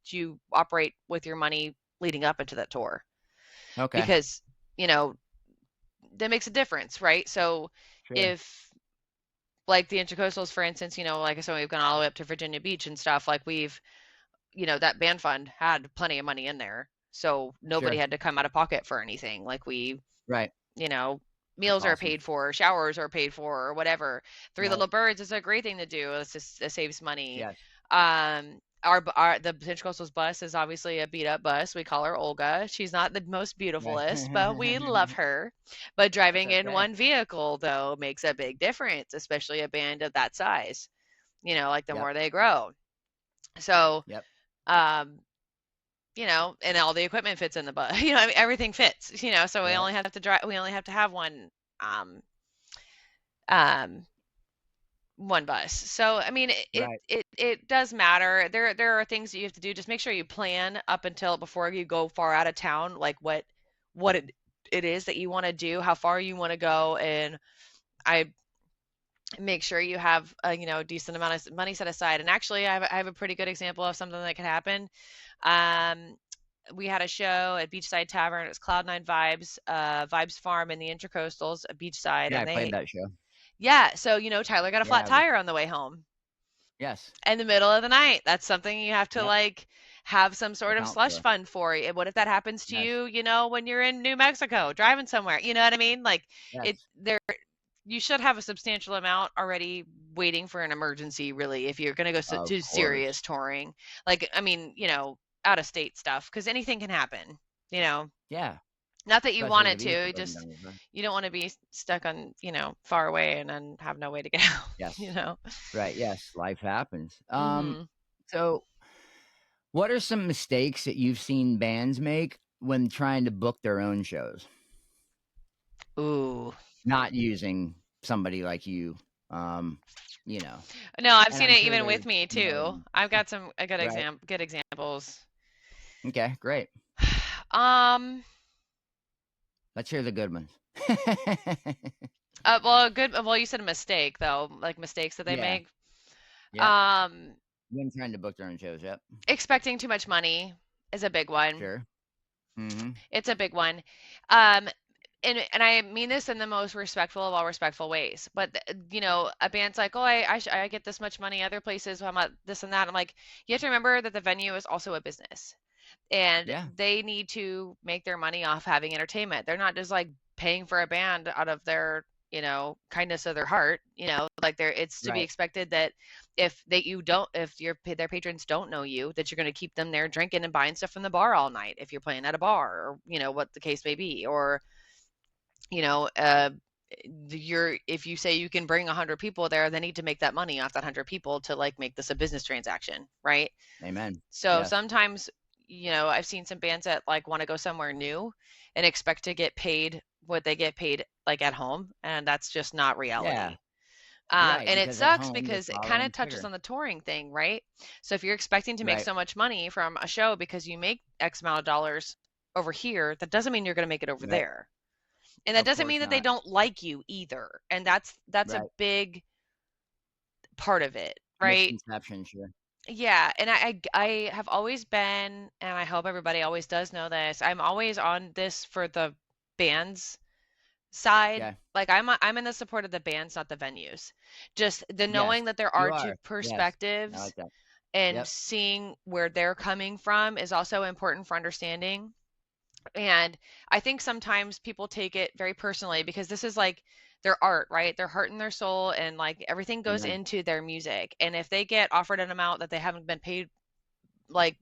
you operate with your money leading up into that tour? Okay. Because, that makes a difference, right? So Sure. if like the intercoastals, for instance, like I said, we've gone all the way up to Virginia Beach and stuff. Like that band fund had plenty of money in there, so nobody Sure. had to come out of pocket for anything. Like Right. That's meals are awesome. paid for, showers are paid for, or whatever. Three Right. Little Birds is a great thing to do. It saves money. Yes. The Intercoastal's bus is obviously a beat up bus. We call her Olga. She's not the most beautifulest, but we love her. But driving That's in okay. one vehicle though makes a big difference, especially a band of that size. Like the Yep. more they grow. So, Yep. um, and all the equipment fits in the bus. I mean, everything fits. So we Right. only have to drive. We only have to have um, um, one bus. So I mean, Right. it does matter. There are things that you have to do. Just make sure you plan up until before you go far out of town, like what it is that you want to do, how far you want to go, and I make sure you have a decent amount of money set aside. And actually, I have a pretty good example of something that could happen. Um, we had a show at Beachside Tavern. It was Cloud Nine Vibes, Vibes Farm in the Intercoastals at Beachside, Yeah, I and played that show. so Tyler got a flat Yeah. tire on the way home Yes. in the middle of the night. That's something you have to Yep. like have some sort of Account slush for. fund for. What if that happens to Yes. you, when you're in New Mexico driving somewhere? You know what I mean? Like Yes. you should have a substantial amount already waiting for an emergency, really, if you're going to go Of to course. serious touring. Like, I mean, out of state stuff, because anything can happen, Yeah. not that you Especially want if it the to, vehicle it doesn't just, go over. you don't want to be stuck on, far away and then have no way to get out, Yes. Right. Yes. Life happens. hmm So What are some mistakes that you've seen bands make when trying to book their own shows? Ooh. Not using somebody like you, um, you know, No, I've and seen I'm it sure even there's with me more too. than I've got some right? good examples. Okay, great. Um, Let's hear the good ones. well, you said a mistake though, like mistakes that they Yeah, make. yep. Um, When trying to book their own shows, yep, expecting too much money is a big one. sure. Mhm. It's a big one. Um, and I mean this in the most respectful of all respectful ways. But a band's like, oh, I get this much money other places. I'm at this and that. I'm like, you have to remember that the venue is also a business, and Yeah, they need to make their money off having entertainment. They're not just like paying for a band out of their kindness of their heart. Like it's to be right. expected that if their patrons don't know you, that you're going to keep them there drinking and buying stuff from the bar all night if you're playing at a bar, or what the case may be. Or you know, uh, if you say you can bring 100 people there, they need to make that money off that 100 people to like make this a business transaction, right? Amen. So Yes. sometimes, I've seen some bands that like want to go somewhere new and expect to get paid what they get paid like at home, and that's just not Yeah, reality. right, And it because at sucks home, they're because it kind of following touches Twitter. on the touring thing, right? So if you're expecting to make Right, so much money from a show because you make X amount of dollars over here, that doesn't mean you're going to make it over right. there. And that Of doesn't mean course that they not. don't like you either. And that's a Right. big part of it, right? Misconception, sure. Yeah, and I have always been, and I hope everybody always does know this. I'm always on this for the bands side. Okay. Like I'm in the support of the bands, not the venues. Just the Yes, knowing that there you are two are. Yes, I perspectives like that. and Yep. seeing where they're coming from is also important for understanding. And I think sometimes people take it very personally because this is like their art, right? Their heart and their soul, and like everything goes Amen. into their music. And if they get offered an amount that they haven't been paid like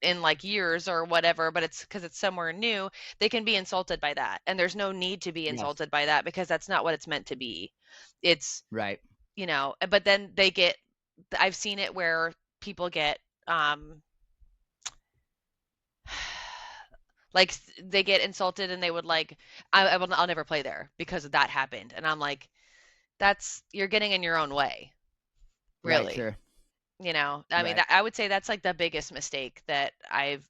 in like years or whatever, but it's because it's somewhere new, they can be insulted by that. And there's no need to be Yes, insulted by that because that's not what it's meant to be. It's, right. but then I've seen it where people get, um, like they get insulted and they would like, I'll never play there because that happened. And I'm like, you're getting in your own way, Right, really. sure. I mean, Right. I would say that's like the biggest mistake that I've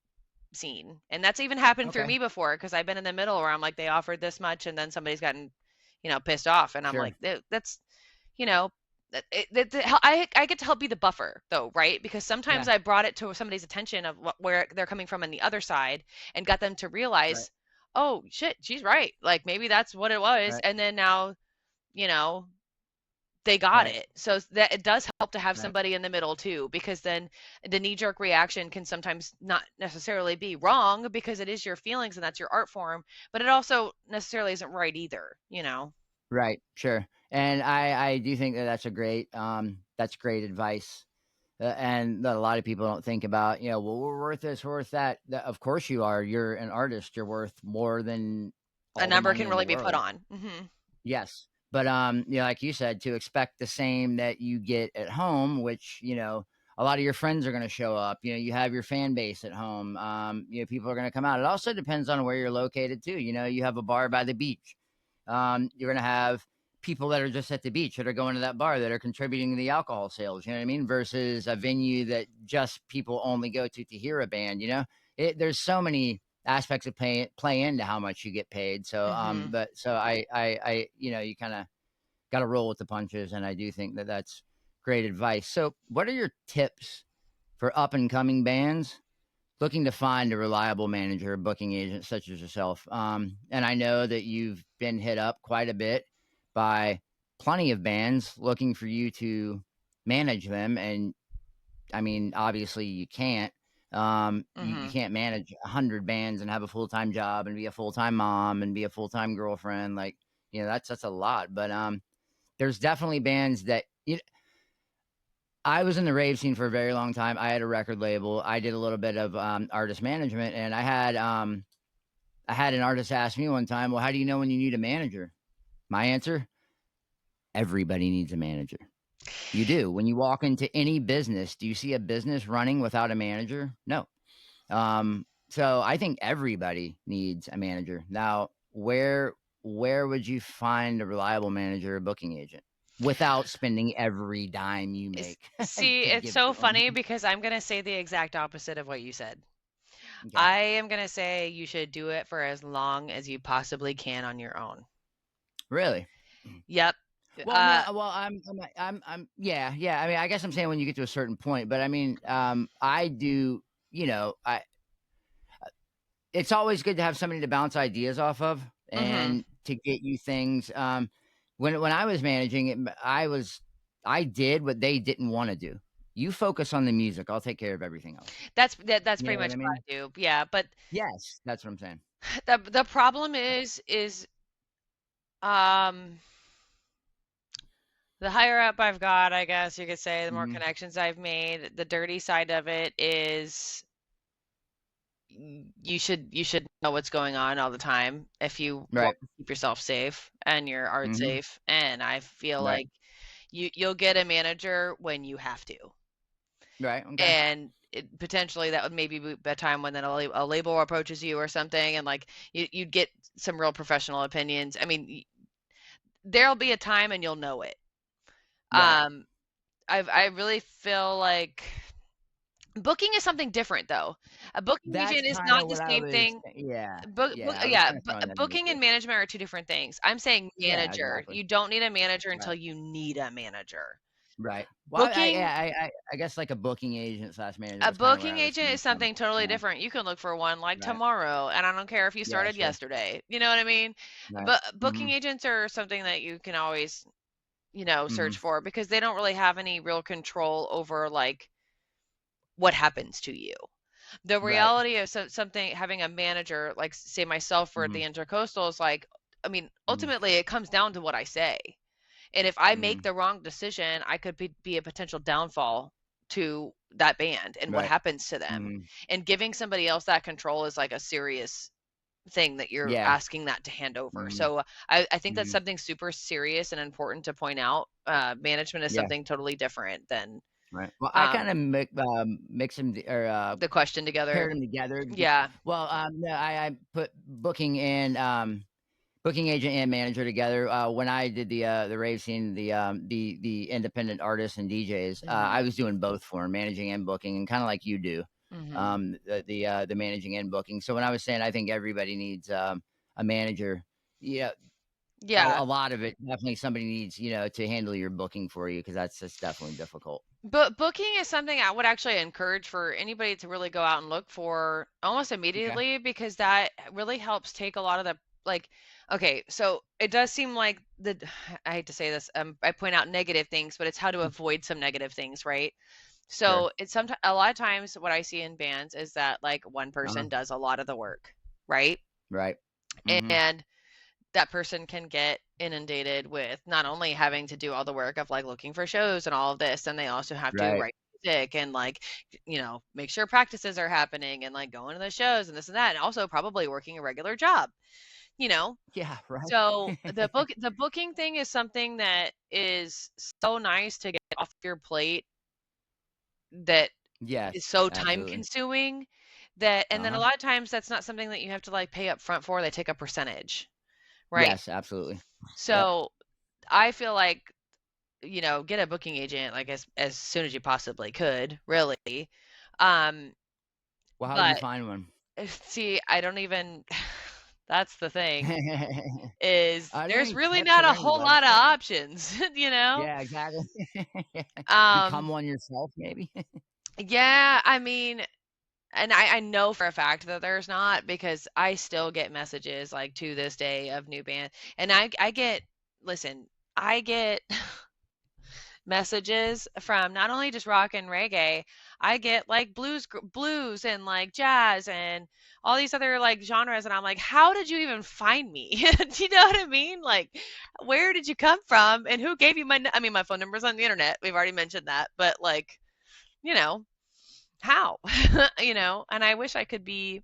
seen. And that's even happened through Okay, me before because I've been in the middle where I'm like, they offered this much and then somebody's gotten, pissed off. And I'm sure. like, that's, you know, I get to help be the buffer though, right? Because sometimes Yeah, I brought it to somebody's attention of where they're coming from on the other side and got them to right, realize, oh shit, she's right. Like maybe that's what it was. right, And then now, you know, they got right, it. So that it does help to have right. somebody in the middle too, because then the knee jerk reaction can sometimes not necessarily be wrong because it is your feelings and that's your art form, but it also necessarily isn't right either. Right, sure. And I do think that that's great advice, and that a lot of people don't think about. Well, we're worth this, we're worth that. Of course you are. You're an artist. You're worth more than A all the number money can in the really be put world. on. Yes. But like you said, to expect the same that you get at home, which, a lot of your friends are going to show up. You have your fan base at home. People are going to come out. It also depends on where you're located too. You have a bar by the beach. You're going to have people that are just at the beach that are going to that bar that are contributing to the alcohol sales. You know what I mean? Versus a venue that just people only go to hear a band. There's so many aspects of play into how much you get paid. So, Mhm. but so I you kind of got to roll with the punches, and I do think that that's great advice. So, what are your tips for up and coming bands looking to find a reliable manager or booking agent such as yourself? And I know that you've been hit up quite a bit by plenty of bands looking for you to manage them, and I mean, obviously you can't. You Mhm. can't manage 100 bands and have a full-time job and be a full-time mom and be a full-time girlfriend. Like, that's a lot. But there's definitely bands that I was in the rave scene for a very long time. I had a record label. I did a little bit of artist management, and I had an artist ask me one time, "Well, how do you know when you need a manager?" My answer: everybody needs a manager. You do. When you walk into any business, do you see a business running without a manager? No. So I think everybody needs a manager. Now, where would you find a reliable manager or booking agent without spending every dime you make See, to it's give so to them? funny because I'm going to say the exact opposite of what you said. Okay. I am going to say you should do it for as long as you possibly can on your own. Really? Yep. Well, no. Well, yeah, yeah. I mean, I guess I'm saying when you get to a certain point, but I mean, I do. You know, it's always good to have somebody to bounce ideas off of Mhm. and to get you things. When I was managing it, I did what they didn't want to do. You focus on the music. I'll take care of everything else. That's You pretty know what much I what mean? I do. Yeah, but Yes, that's what I'm saying. the problem is um the higher up I've got, I guess you could say, the more Hmm. connections I've made, the dirty side of it is you should know what's going on all the time if you want Right. to keep yourself safe and your art Hmm. safe. And I feel Right. like you'll get a manager when you have to. Right. Okay. And potentially that would maybe be a time when then a label approaches you or something, and like you'd get some real professional opinions. I mean, there'll be a time and you'll know it. Right. Um, I really feel like booking is something different though. A booking That's agent is kind not of the what I same was. thing. Yeah. Yeah. I was Yeah, kind of throwing that in with booking you. and management are two different things. I'm saying Yeah. manager. Exactly. You don't need a manager until Right. you need a manager. Right. Well, Booking I guess like a booking agent slash manager A was kind of where booking I was agent coming is from. something totally Yeah. different. You can look for one like Right. tomorrow, and I don't care if you Yeah. started Sure. yesterday. You know what I mean? Right. But Hmm. booking agents are something that you can always, Hmm. search for because they don't really have any real control over like what happens to you. The Right. reality of something having a manager, like say myself for the Hmm. intercoastal, is like, I mean, Hmm. ultimately it comes down to what I say. And if I make Hmm. the wrong decision, I could be a potential downfall to that band and what Right. happens to them. Hmm. And giving somebody else that control is like a serious thing that you're Yeah. asking that to hand over. Hmm. So I think that's Hmm. something super serious and important to point out. Management is Yeah. something totally different than Right. Well, I kind um, of mix them or the question together. paired them together. Yeah. Well, no, I put booking agent and manager together. When I did the rave scene, the independent artists and DJs, Hmm. I was doing both for 'em, managing and booking, and kind of like you do, Hmm. the managing and booking. So when I was saying I think everybody needs a manager, yeah, Yeah. a lot of it definitely somebody needs to handle your booking for you because that's definitely difficult. But booking is something I would actually encourage for anybody to really go out and look for almost Okay. immediately because that really helps take a lot of the like okay, so it does seem like the I hate to say this, I point out negative things, but it's how to avoid some negative things, right? Sure. So it's sometimes a lot of times what I see in bands is that like one Uh-huh. person does a lot of the work, right? Right. Hmm. And that person can get inundated with not only having to do all the work of like looking for shows and all of this, and they also have to Right. write music and like, make sure practices are happening and like going to the shows and this and that, and also probably working a regular job, you know? Yeah. Right. So the booking thing is something that is so nice to get off your plate that is Yes. so time Absolutely. consuming that, and then a Uh-huh. lot of times that's not something that you have to like pay up front for. They take a percentage, right? Yes. Absolutely. Yep. So I feel like, get a booking agent like as soon as you possibly could, really. Um, Well, how would you but find one? see, I don't even that's the thing is Are there there's any really tips? not Are a there any whole lot of websites? options, you know? Yeah, exactly. Become Um, one yourself, maybe. yeah, I mean, and I know for a fact that there's not because I still get messages like to this day of new band and I get listen, I get messages from not only just rock and reggae, I get like blues and like jazz and all these other like genres, and I'm like, how did you even find me? Do you know what I mean? Like, where did you come from, and who gave you I mean, my phone number's on the internet. We've already mentioned that, but like, you know, how? And I wish I could be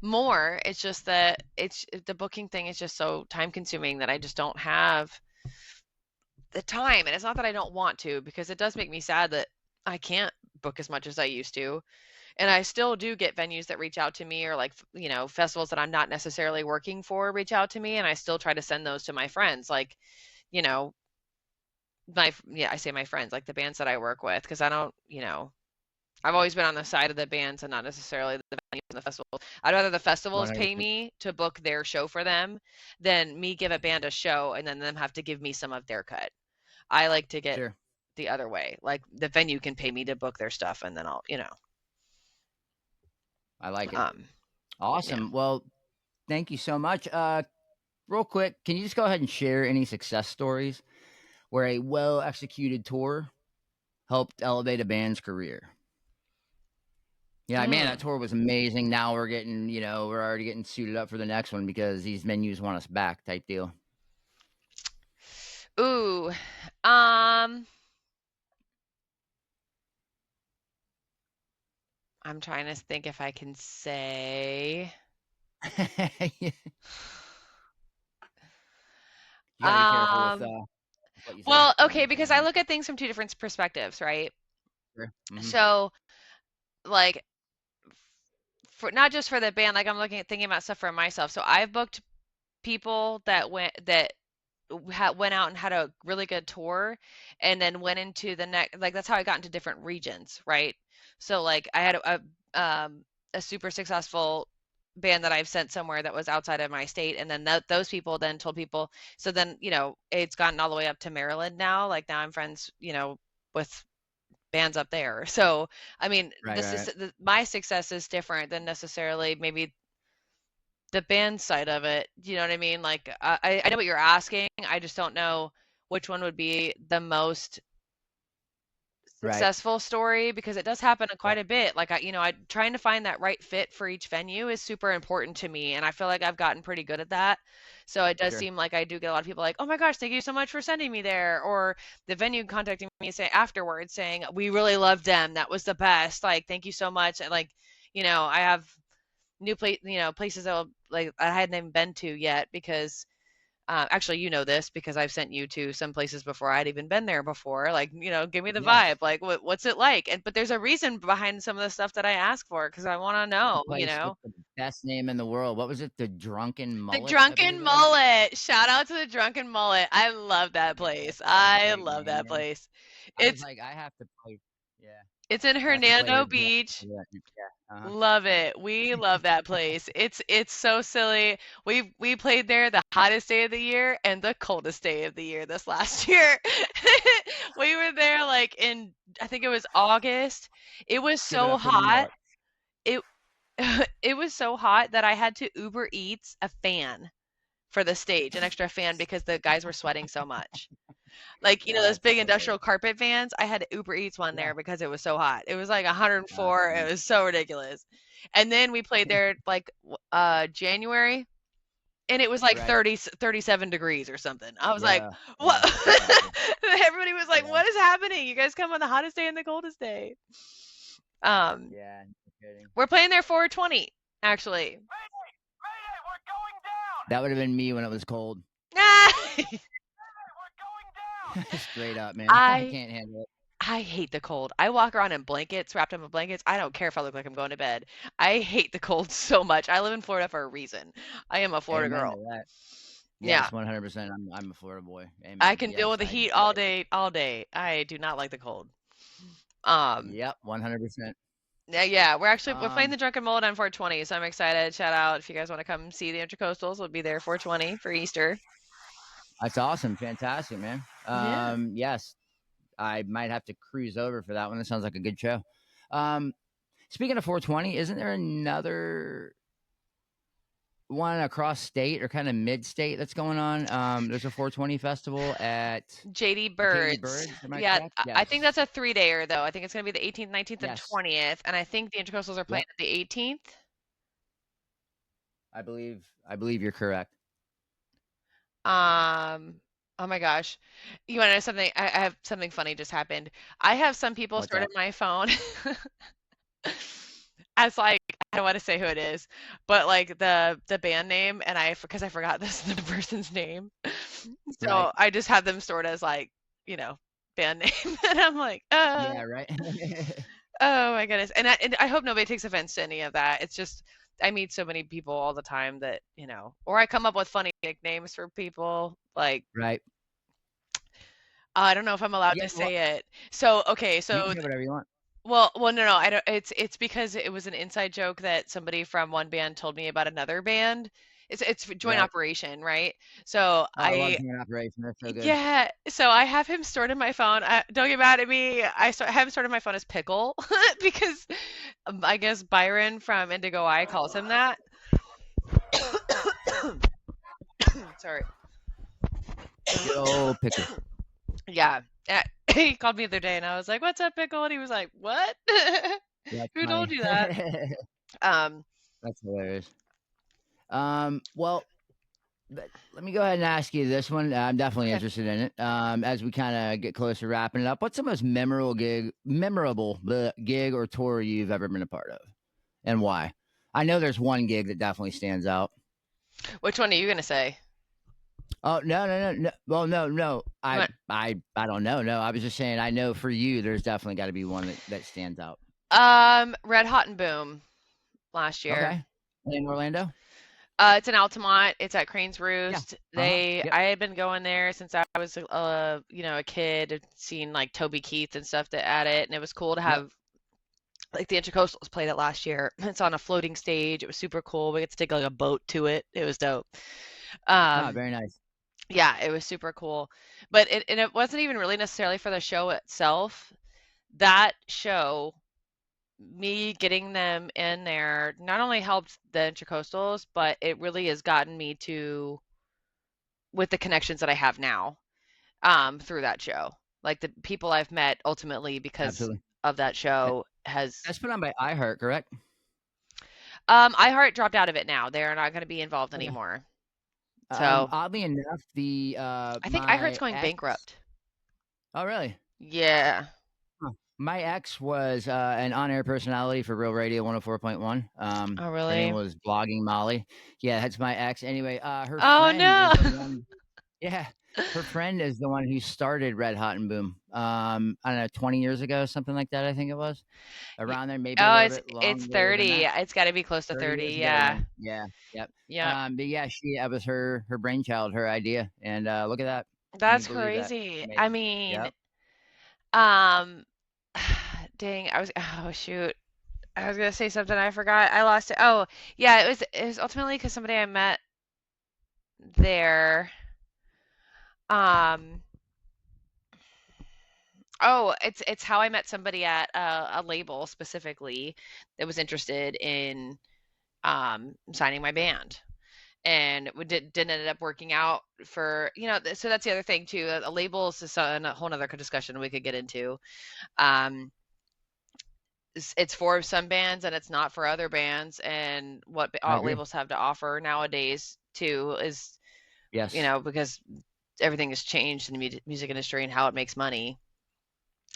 more. It's just that it's the booking thing is just so time consuming that I just don't have the time. And it's not that I don't want to, because it does make me sad that I can't book as much as I used to. And I still do get venues that reach out to me, or like, festivals that I'm not necessarily working for reach out to me, and I still try to send those to my friends. Like, you know, I say my friends, like the bands that I work with, because I don't, I've always been on the side of the bands and not necessarily the venues and the festivals. I'd rather the festivals pay 100%. me to book their show for them than me give a band a show and then them have to give me some of their cut. I like to get Sure. the other way. Like the venue can pay me to book their stuff, and then I'll, I like it. yeah. Awesome. Well, thank you so much. Real quick, can you just go ahead and share any success stories where a well-executed tour helped elevate a band's career? Yeah, man, that tour was amazing. Now we're getting, we're already getting suited up for the next one because these venues want us back, type deal. Ooh, I'm trying to think if I can say. You gotta be careful with what you say. Well, okay, because I look at things from two different perspectives, right? Sure. Mhm. So, like, for not just for the band, like I'm thinking about stuff for myself. So I've booked people that went out and had a really good tour, and then went into the next. Like that's how I got into different regions, right? So like I had a super successful band that I've sent somewhere that was outside of my state, and then those people then told people. So then it's gotten all the way up to Maryland now. Like now I'm friends with bands up there. So I mean, Right. my success is different than necessarily maybe the band side of it. You know what I mean? Like I know what you're asking. I just don't know which one would be the most Right. successful story, because it does happen quite Yeah. a bit. Like I trying to find that right fit for each venue is super important to me, and I feel like I've gotten pretty good at that. So it does Sure. seem like I do get a lot of people like, "Oh my gosh, thank you so much for sending me there," or the venue contacting me afterwards saying, "We really loved them. That was the best. Like, thank you so much." And like, I have new places that like I hadn't even been to yet, because actually, this because I've sent you to some places before I'd even been there before. Like, give me the Yes. vibe. Like, what's it like? But there's a reason behind some of the stuff that I ask for, because I want to The know. place with the best name in the world. What was it? The Drunken The Mullet, I believe Drunken it was. Mullet. Shout out to the Drunken Mullet. I love that Yeah, place. that's a I great love name, that man. place. I was It's like, I have to play. Yeah, it's in I have to play Hernando her jam. Beach. Yeah. Uh-huh. Love it. We love that place. It's so silly. We played there the hottest day of the year and the coldest day of the year this last year. We were there like in, I think it was August. It was Give it so up for the hot. mullet. It it was so hot that I had to Uber Eats a fan for the stage, an extra fan, because the guys were sweating so much. Like, those That's big hilarious. industrial carpet vans, I had to Uber Eats one Yeah. there because it was so hot. It was like Oh, 104. It man. was so ridiculous. And then we played there like January, and it was like Right. 37 degrees or something. I was like, Yeah. "What?" Yeah. Exactly. Everybody was like, Yeah. "What is happening? You guys come on the hottest day and the coldest day." Um, Yeah. No kidding. we're playing there 420 actually. Mayday! Mayday! We're going down! That would have been me when it was cold. Mayday! We're going down! Straight up, man. I I can't handle it. I hate the cold. I walk around in blankets, wrapped up in blankets. I don't care if I look like I'm going to bed. I hate the cold so much. I live in Florida for a reason. I am a Florida Amen girl. to that. Yeah, Yes, 100%. I'm a Florida boy. I Amen. can deal Yes, with the I heat enjoy all it. day, all day. I do not like the cold. Um, Yep, 100%. yeah, we're playing Um, the Drunken Mullet on 420, so I'm excited. Shout out if you guys want to come see the Intercoastals. We'll be there 420 for Easter. that's awesome. Fantastic, man. Yeah. Yes, I might have to cruise over for that one. It sounds like a good show. Um, Speaking of 420, isn't there another one across state or kind of mid-state that's going on? There's a 420 festival at JD JD Birds. Birds. Am I Yeah, correct? I think Yes. that's a 3-dayer though. I think it's gonna be the 18th, 19th, and Yes. 20th, and I think the Intercoastals are playing Yep. at the 18th. I believe you're correct. Oh my gosh. You want to know something? I have something funny just happened. I have some people What's stored in up? my phone as like, I don't want to say who it is, but like the band name, and because I forgot this the person's name. So Right. I just have them stored as like band name. And I'm like, Yeah, right. oh my goodness. And I hope nobody takes offense to any of that. It's just I meet so many people all the time that, or I come up with funny nicknames for people. Like, Right. I don't know if I'm allowed Yeah. to Well, say it. So, okay, you so can say whatever you want. well, no, I don't. It's because it was an inside joke that somebody from one band told me about another band. It's joint Right. operation, right? So Oh, I love Joint Operation. They're so good. yeah, so I have him stored in my phone. Don't get mad at me. Have him stored in my phone as Pickle because I guess Byron from Indigo Eye calls him that. Sorry. Good old Pickle. Yeah. He called me the other day and I was like, "What's up, Pickle?" And he was like, "What? That's Who told funny. you that?" Um, That's hilarious. Well, let me go ahead and ask you this one. I'm definitely okay. interested in it. As we kind of get closer to wrapping it up, what's the most memorable gig or tour you've ever been a part of, and why? I know there's one gig that definitely stands out. Which one are you gonna say? Oh no. Well, no. What? I don't know. No, I was just saying. I know for you, there's definitely got to be one that stands out. Red Hot and Boom last year. Okay, in Orlando. It's in Altamont. It's at Crane's Yeah. Roost. Yep. I had been going there since I was, a kid. I'd seen like Toby Keith and stuff at it, and it was cool to Yep. have like the Intracoastals played it last year. It's on a floating stage. It was super cool. We get to take like a boat to it. It was dope. Ah, Um, very nice. yeah, it was super cool. But it wasn't even really necessarily for the show itself. That show, me getting them in there, not only helped the Intracoastals, but it really has gotten me to with the connections that I have now, through that show. Like the people I've met ultimately because Absolutely. of that That- show has That's put on by iHeart, correct? iHeart dropped out of it now. They're not going to be involved Okay. anymore. So Oddly enough, the I think iHeart's my going ex. bankrupt. Oh, really? Yeah. Huh. My ex was an on-air personality for Real Radio 104.1. Oh, Her name really? was Blogging Molly. Yeah, that's my ex. Anyway, her Oh friend no. is the one. Yeah, her friend is the one who started Red Hot and Boom. I don't know, 20 years ago, something like that. I think it was Y- around there, maybe a Oh, little it's bit it's longer than 30. that. It's got to be close to 30 30. years ago Yeah. then. Yeah, yep. Yep. But yeah, that was her brainchild, her idea, and look at that. Can you That's believe that? crazy. I Amazing. mean, Yep. um, dang, oh shoot. I was gonna say something I forgot. I lost it. Oh, yeah, it was ultimately because somebody I met there. Um, oh, it's how I met somebody at a label specifically that was interested in signing my band. And we didn't end up working out for, so that's the other thing too. A labels is a whole other discussion we could get into. Um, it's for some bands and it's not for other bands, and what I all agree. labels have to offer nowadays too is, Yes. because everything has changed in the music industry and how it makes money,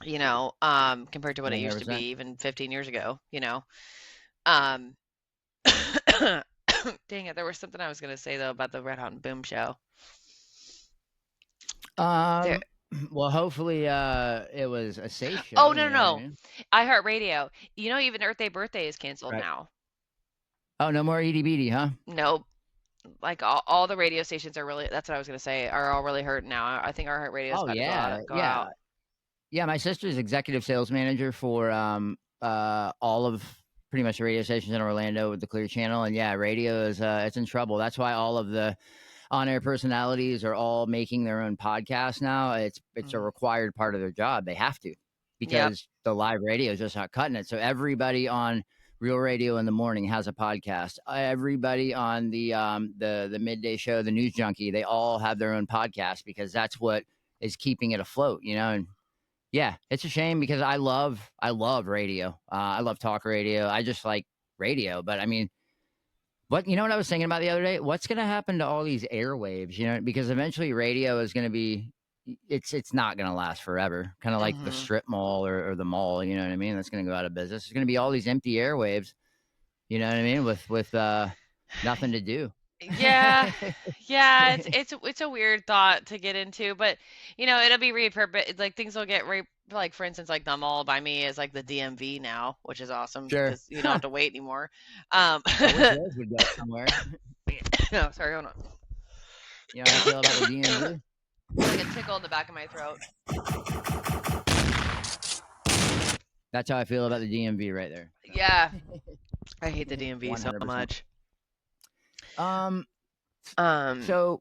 compared to what it used to 100%. be even 15 years ago, um dang it, there was something I was going to say though about the Red Hot and Boom show. There, Well, hopefully, it was a safe oh show. no, You no, know what I no, mean? iHeartRadio. Even Earth Day Birthday is canceled Right. now. Oh, no more ED beady, huh? Nope. Like all the radio stations are really, that's what I was gonna say, are all really hurting now. I think iHeartRadio's Oh about to go yeah, out. Go yeah, out. yeah. My sister's executive sales manager for all of pretty much the radio stations in Orlando with the Clear Channel, and yeah, radio is it's in trouble. That's why all of the on-air personalities are all making their own podcasts now. It's a Mm. required part of their job. They have to Yep. because the live radio is just not cutting it. So everybody on Real Radio in the morning has a podcast. Everybody on the midday show, the News Junkie, they all have their own podcast because that's what is keeping it afloat. And yeah, it's a shame because I love radio. I love talk radio. I just like radio, but I mean, what I was thinking about the other day? What's going to happen to all these airwaves? Because eventually radio is going to be, it's not going to last forever. Kind of like the Hmm. strip mall or the mall. You know what I mean? That's going to go out of business. There's going to be all these empty airwaves. You know what I mean? With nothing to do. Yeah. Yeah, it's a weird thought to get into, but it'll be repurposed. Like things will get like for instance, like the mall by me is like the DMV now, which is awesome Sure. because you don't have to wait anymore. I wish those would go somewhere. No, sorry, hold on. You know how I feel about the DMV? Like a tickle in the back of my throat. That's how I feel about the DMV right there. Yeah, I hate the DMV so 100%. much. So,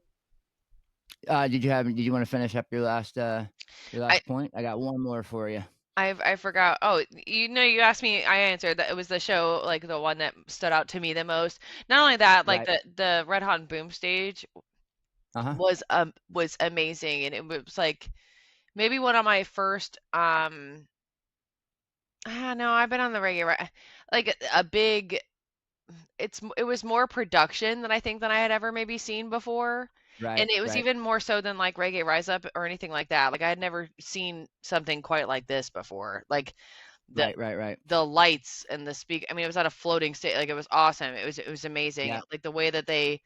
did you want to finish up your last point? I got one more for you. I forgot. Oh, you asked me. I answered that it was the show, like the one that stood out to me the most. Not only that, like Right. the Red Hot and Boom stage Uh-huh. was amazing, and it was like maybe one of my first no, I've been on the reggae like a big. It was more production than I think than I had ever maybe seen before. Right. And it was Right. even more so than like Reggae Rise Up or anything like that. Like I had never seen something quite like this before. Like the Right. the lights and the speak. I mean, it was at a floating state. Like it was awesome. It was amazing. Yeah. Like the way that they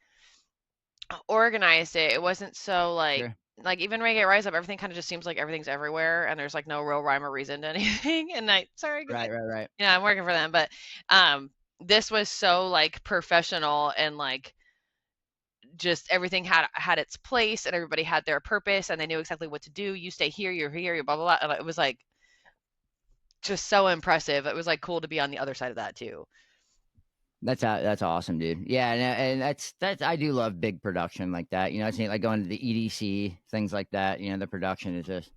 organized it. It wasn't so Sure. like even Reggae Rise Up. Everything kind of just seems like everything's everywhere, and there's like no real rhyme or reason to anything. And sorry, 'cause Right. yeah, I'm working for them, but this was so like professional and like just everything had its place and everybody had their purpose and they knew exactly what to do. You stay here, you're here, you're blah blah blah. And it was like just so impressive. It was like cool to be on the other side of that too. That's awesome, dude. Yeah, and that's I do love big production like that. It's like going to the EDC, things like that. The production is just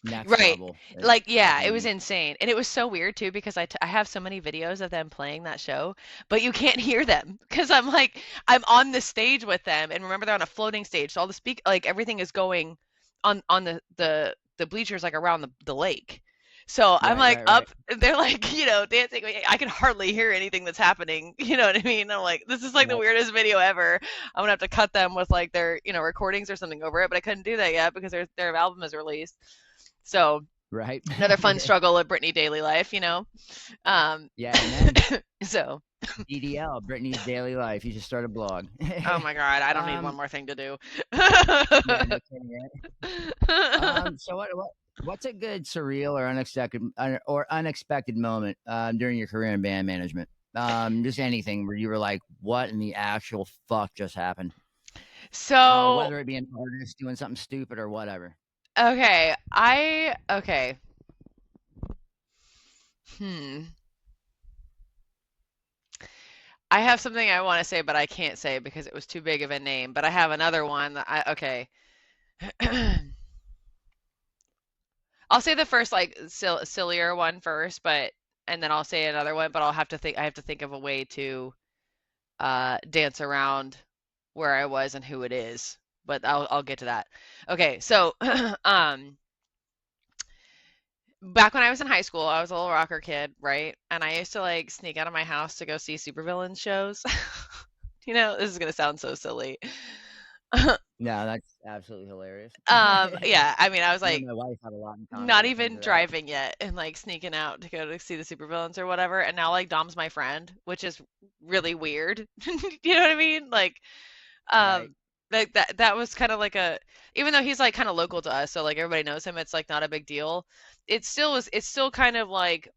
next Right. level. Like, yeah, it was insane. And it was so weird too because I have so many videos of them playing that show, but you can't hear them because I'm on the stage with them and remember they're on a floating stage. So all the like everything is going on the bleachers like around the lake. So I'm like Right. up, and they're like, dancing. I can hardly hear anything that's happening. You know what I mean? I'm like, this is like the Right. weirdest video ever. I'm gonna have to cut them with like their, recordings or something over it, but I couldn't do that yet because their album is released. So Right. another fun struggle of Brittany daily life, Um, Yeah, man. so, DDL, Brittany's daily life. You should start a blog. oh my God, I don't need one Um, more thing to do. yeah, no kidding, right? So what's a good surreal or unexpected moment during your career in band management? Just anything where you were like, "What in the actual fuck just happened?" So, Whether it be an artist doing something stupid or whatever. okay, okay. I have something I want to say, but I can't say because it was too big of a name. But I have another one that okay. I'll say the first like sillier one first, and then I'll say another one, but I have to think of a way to dance around where I was and who it is. But I'll get to that. Okay, so back when I was in high school, I was a little rocker kid, right? And I used to like sneak out of my house to go see supervillain shows. This is gonna sound so silly. No, that's absolutely hilarious. Yeah, I mean, I was Me like and my wife had a lot in common not when it comes even to that. driving yet and like sneaking out to go to see the supervillains or whatever. And now like Dom's my friend, which is really weird. You know what I mean? Like, Right. like that was kind of like even though he's like kind of local to us, so like everybody knows him, it's like not a big deal. It's still kind of like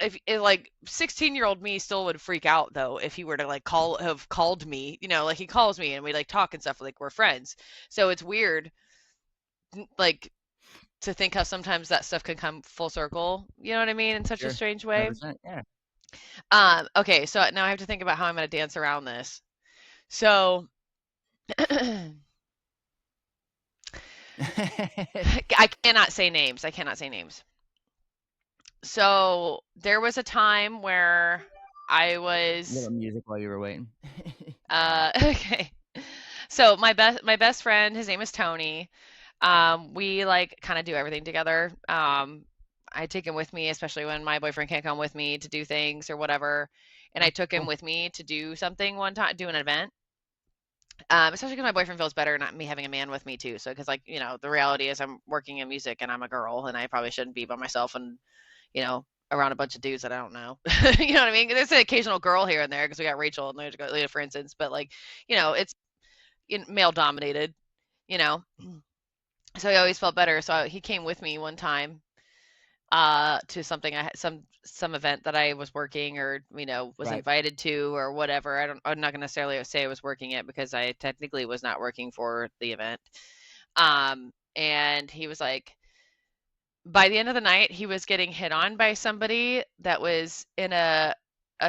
if like 16-year-old me still would freak out though if he were to like have called me, like he calls me and we like talk and stuff like we're friends. So it's weird like to think how sometimes that stuff can come full circle, you know what I mean, in such a Sure. strange way. 100%, yeah. Okay, so now I have to think about how I'm going to dance around this. So I cannot say names. So there was a time where I was Little music while you were waiting. okay. So my best friend, his name is Tony. We like kind of do everything together. I take him with me, especially when my boyfriend can't come with me to do things or whatever. And I took him Cool. with me to do something one time, do an event. Especially because my boyfriend feels better not me having a man with me too. So because the reality is I'm working in music and I'm a girl and I probably shouldn't be by myself and around a bunch of dudes that I don't know. You know what I mean? There's an occasional girl here and there because we got Rachel and there's Leah, for instance. But like, it's male dominated. So I always felt better. So he came with me one time to something I had some event that I was working or was Right. invited to or whatever. I'm not gonna necessarily say I was working it because I technically was not working for the event. And he was like, by the end of the night, he was getting hit on by somebody that was in a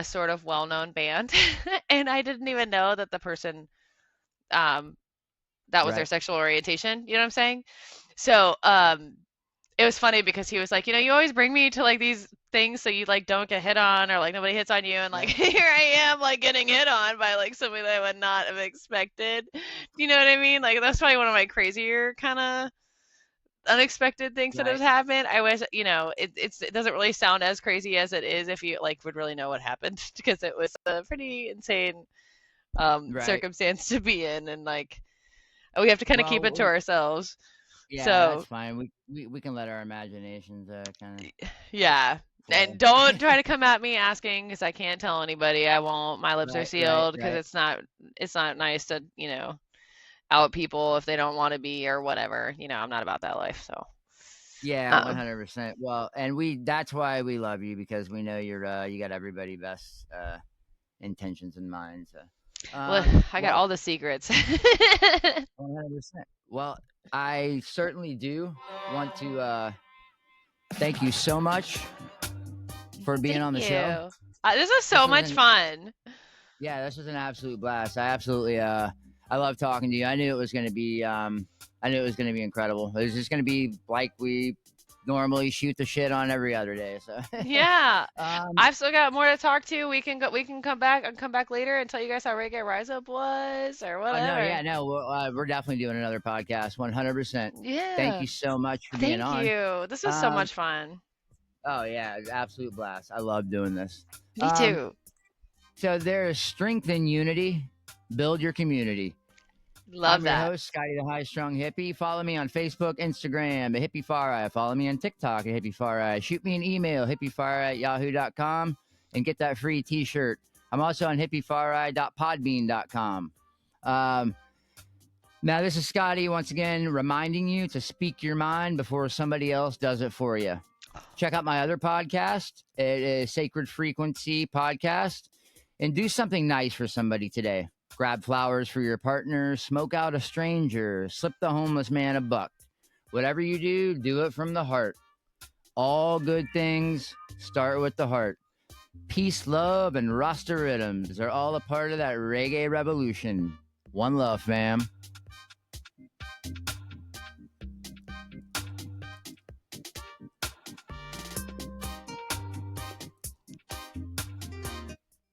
sort of well-known band, and I didn't even know that the person that was their Right. sexual orientation. You know what I'm saying? So it was funny because he was like, you always bring me to like these things so you like don't get hit on or like nobody hits on you, and like here I am like getting hit on by like somebody that I would not have expected. You know what I mean? Like that's probably one of my crazier kind of unexpected things that Right. have happened. I wish it doesn't really sound as crazy as it is if you like would really know what happened because it was a pretty insane Right. circumstance to be in, and like we have to kind of keep it to ourselves. Yeah, So that's fine. We can let our imaginations kind of. yeah. And don't try to come at me asking because I can't tell anybody. I won't. My lips are sealed because it's not nice to out people if they don't want to be or whatever. I'm not about that life. So Yeah, 100%. Well, and that's why we love you, because we know you got everybody best intentions in mind. So well, I got all the secrets. 100%. Well, I certainly do want to thank you so much for being on the show. This was so much fun. Yeah, this was an absolute blast. I absolutely I love talking to you. I knew it was going to be incredible. It was just going to be like we normally shoot the shit on every other day. So yeah, I've still got more to talk to. We can come back later and tell you guys how Reggae Rise Up was or whatever. We're definitely doing another podcast. 100%. Yeah. Thank you so much for being on. Thank you. This was so much fun. Oh yeah, absolute blast. I love doing this. Me too. So there is strength in unity. Build your community. Love I'm that. your host, Scotty the High Strung Hippie. Follow me on Facebook, Instagram, at Hippie-Fari. Follow me on TikTok at Hippie-Fari. Shoot me an email, hippiefari@yahoo.com, and get that free t-shirt. I'm also on hippiefari.podbean.com. Now, this is Scotty once again reminding you to speak your mind before somebody else does it for you. Check out my other podcast. It is Sacred Frequency Podcast. And do something nice for somebody today. Grab flowers for your partner, smoke out a stranger, slip the homeless man a buck. Whatever you do it from the heart. All good things start with the heart. Peace, love, and Rasta rhythms are all a part of that reggae revolution. One love, fam.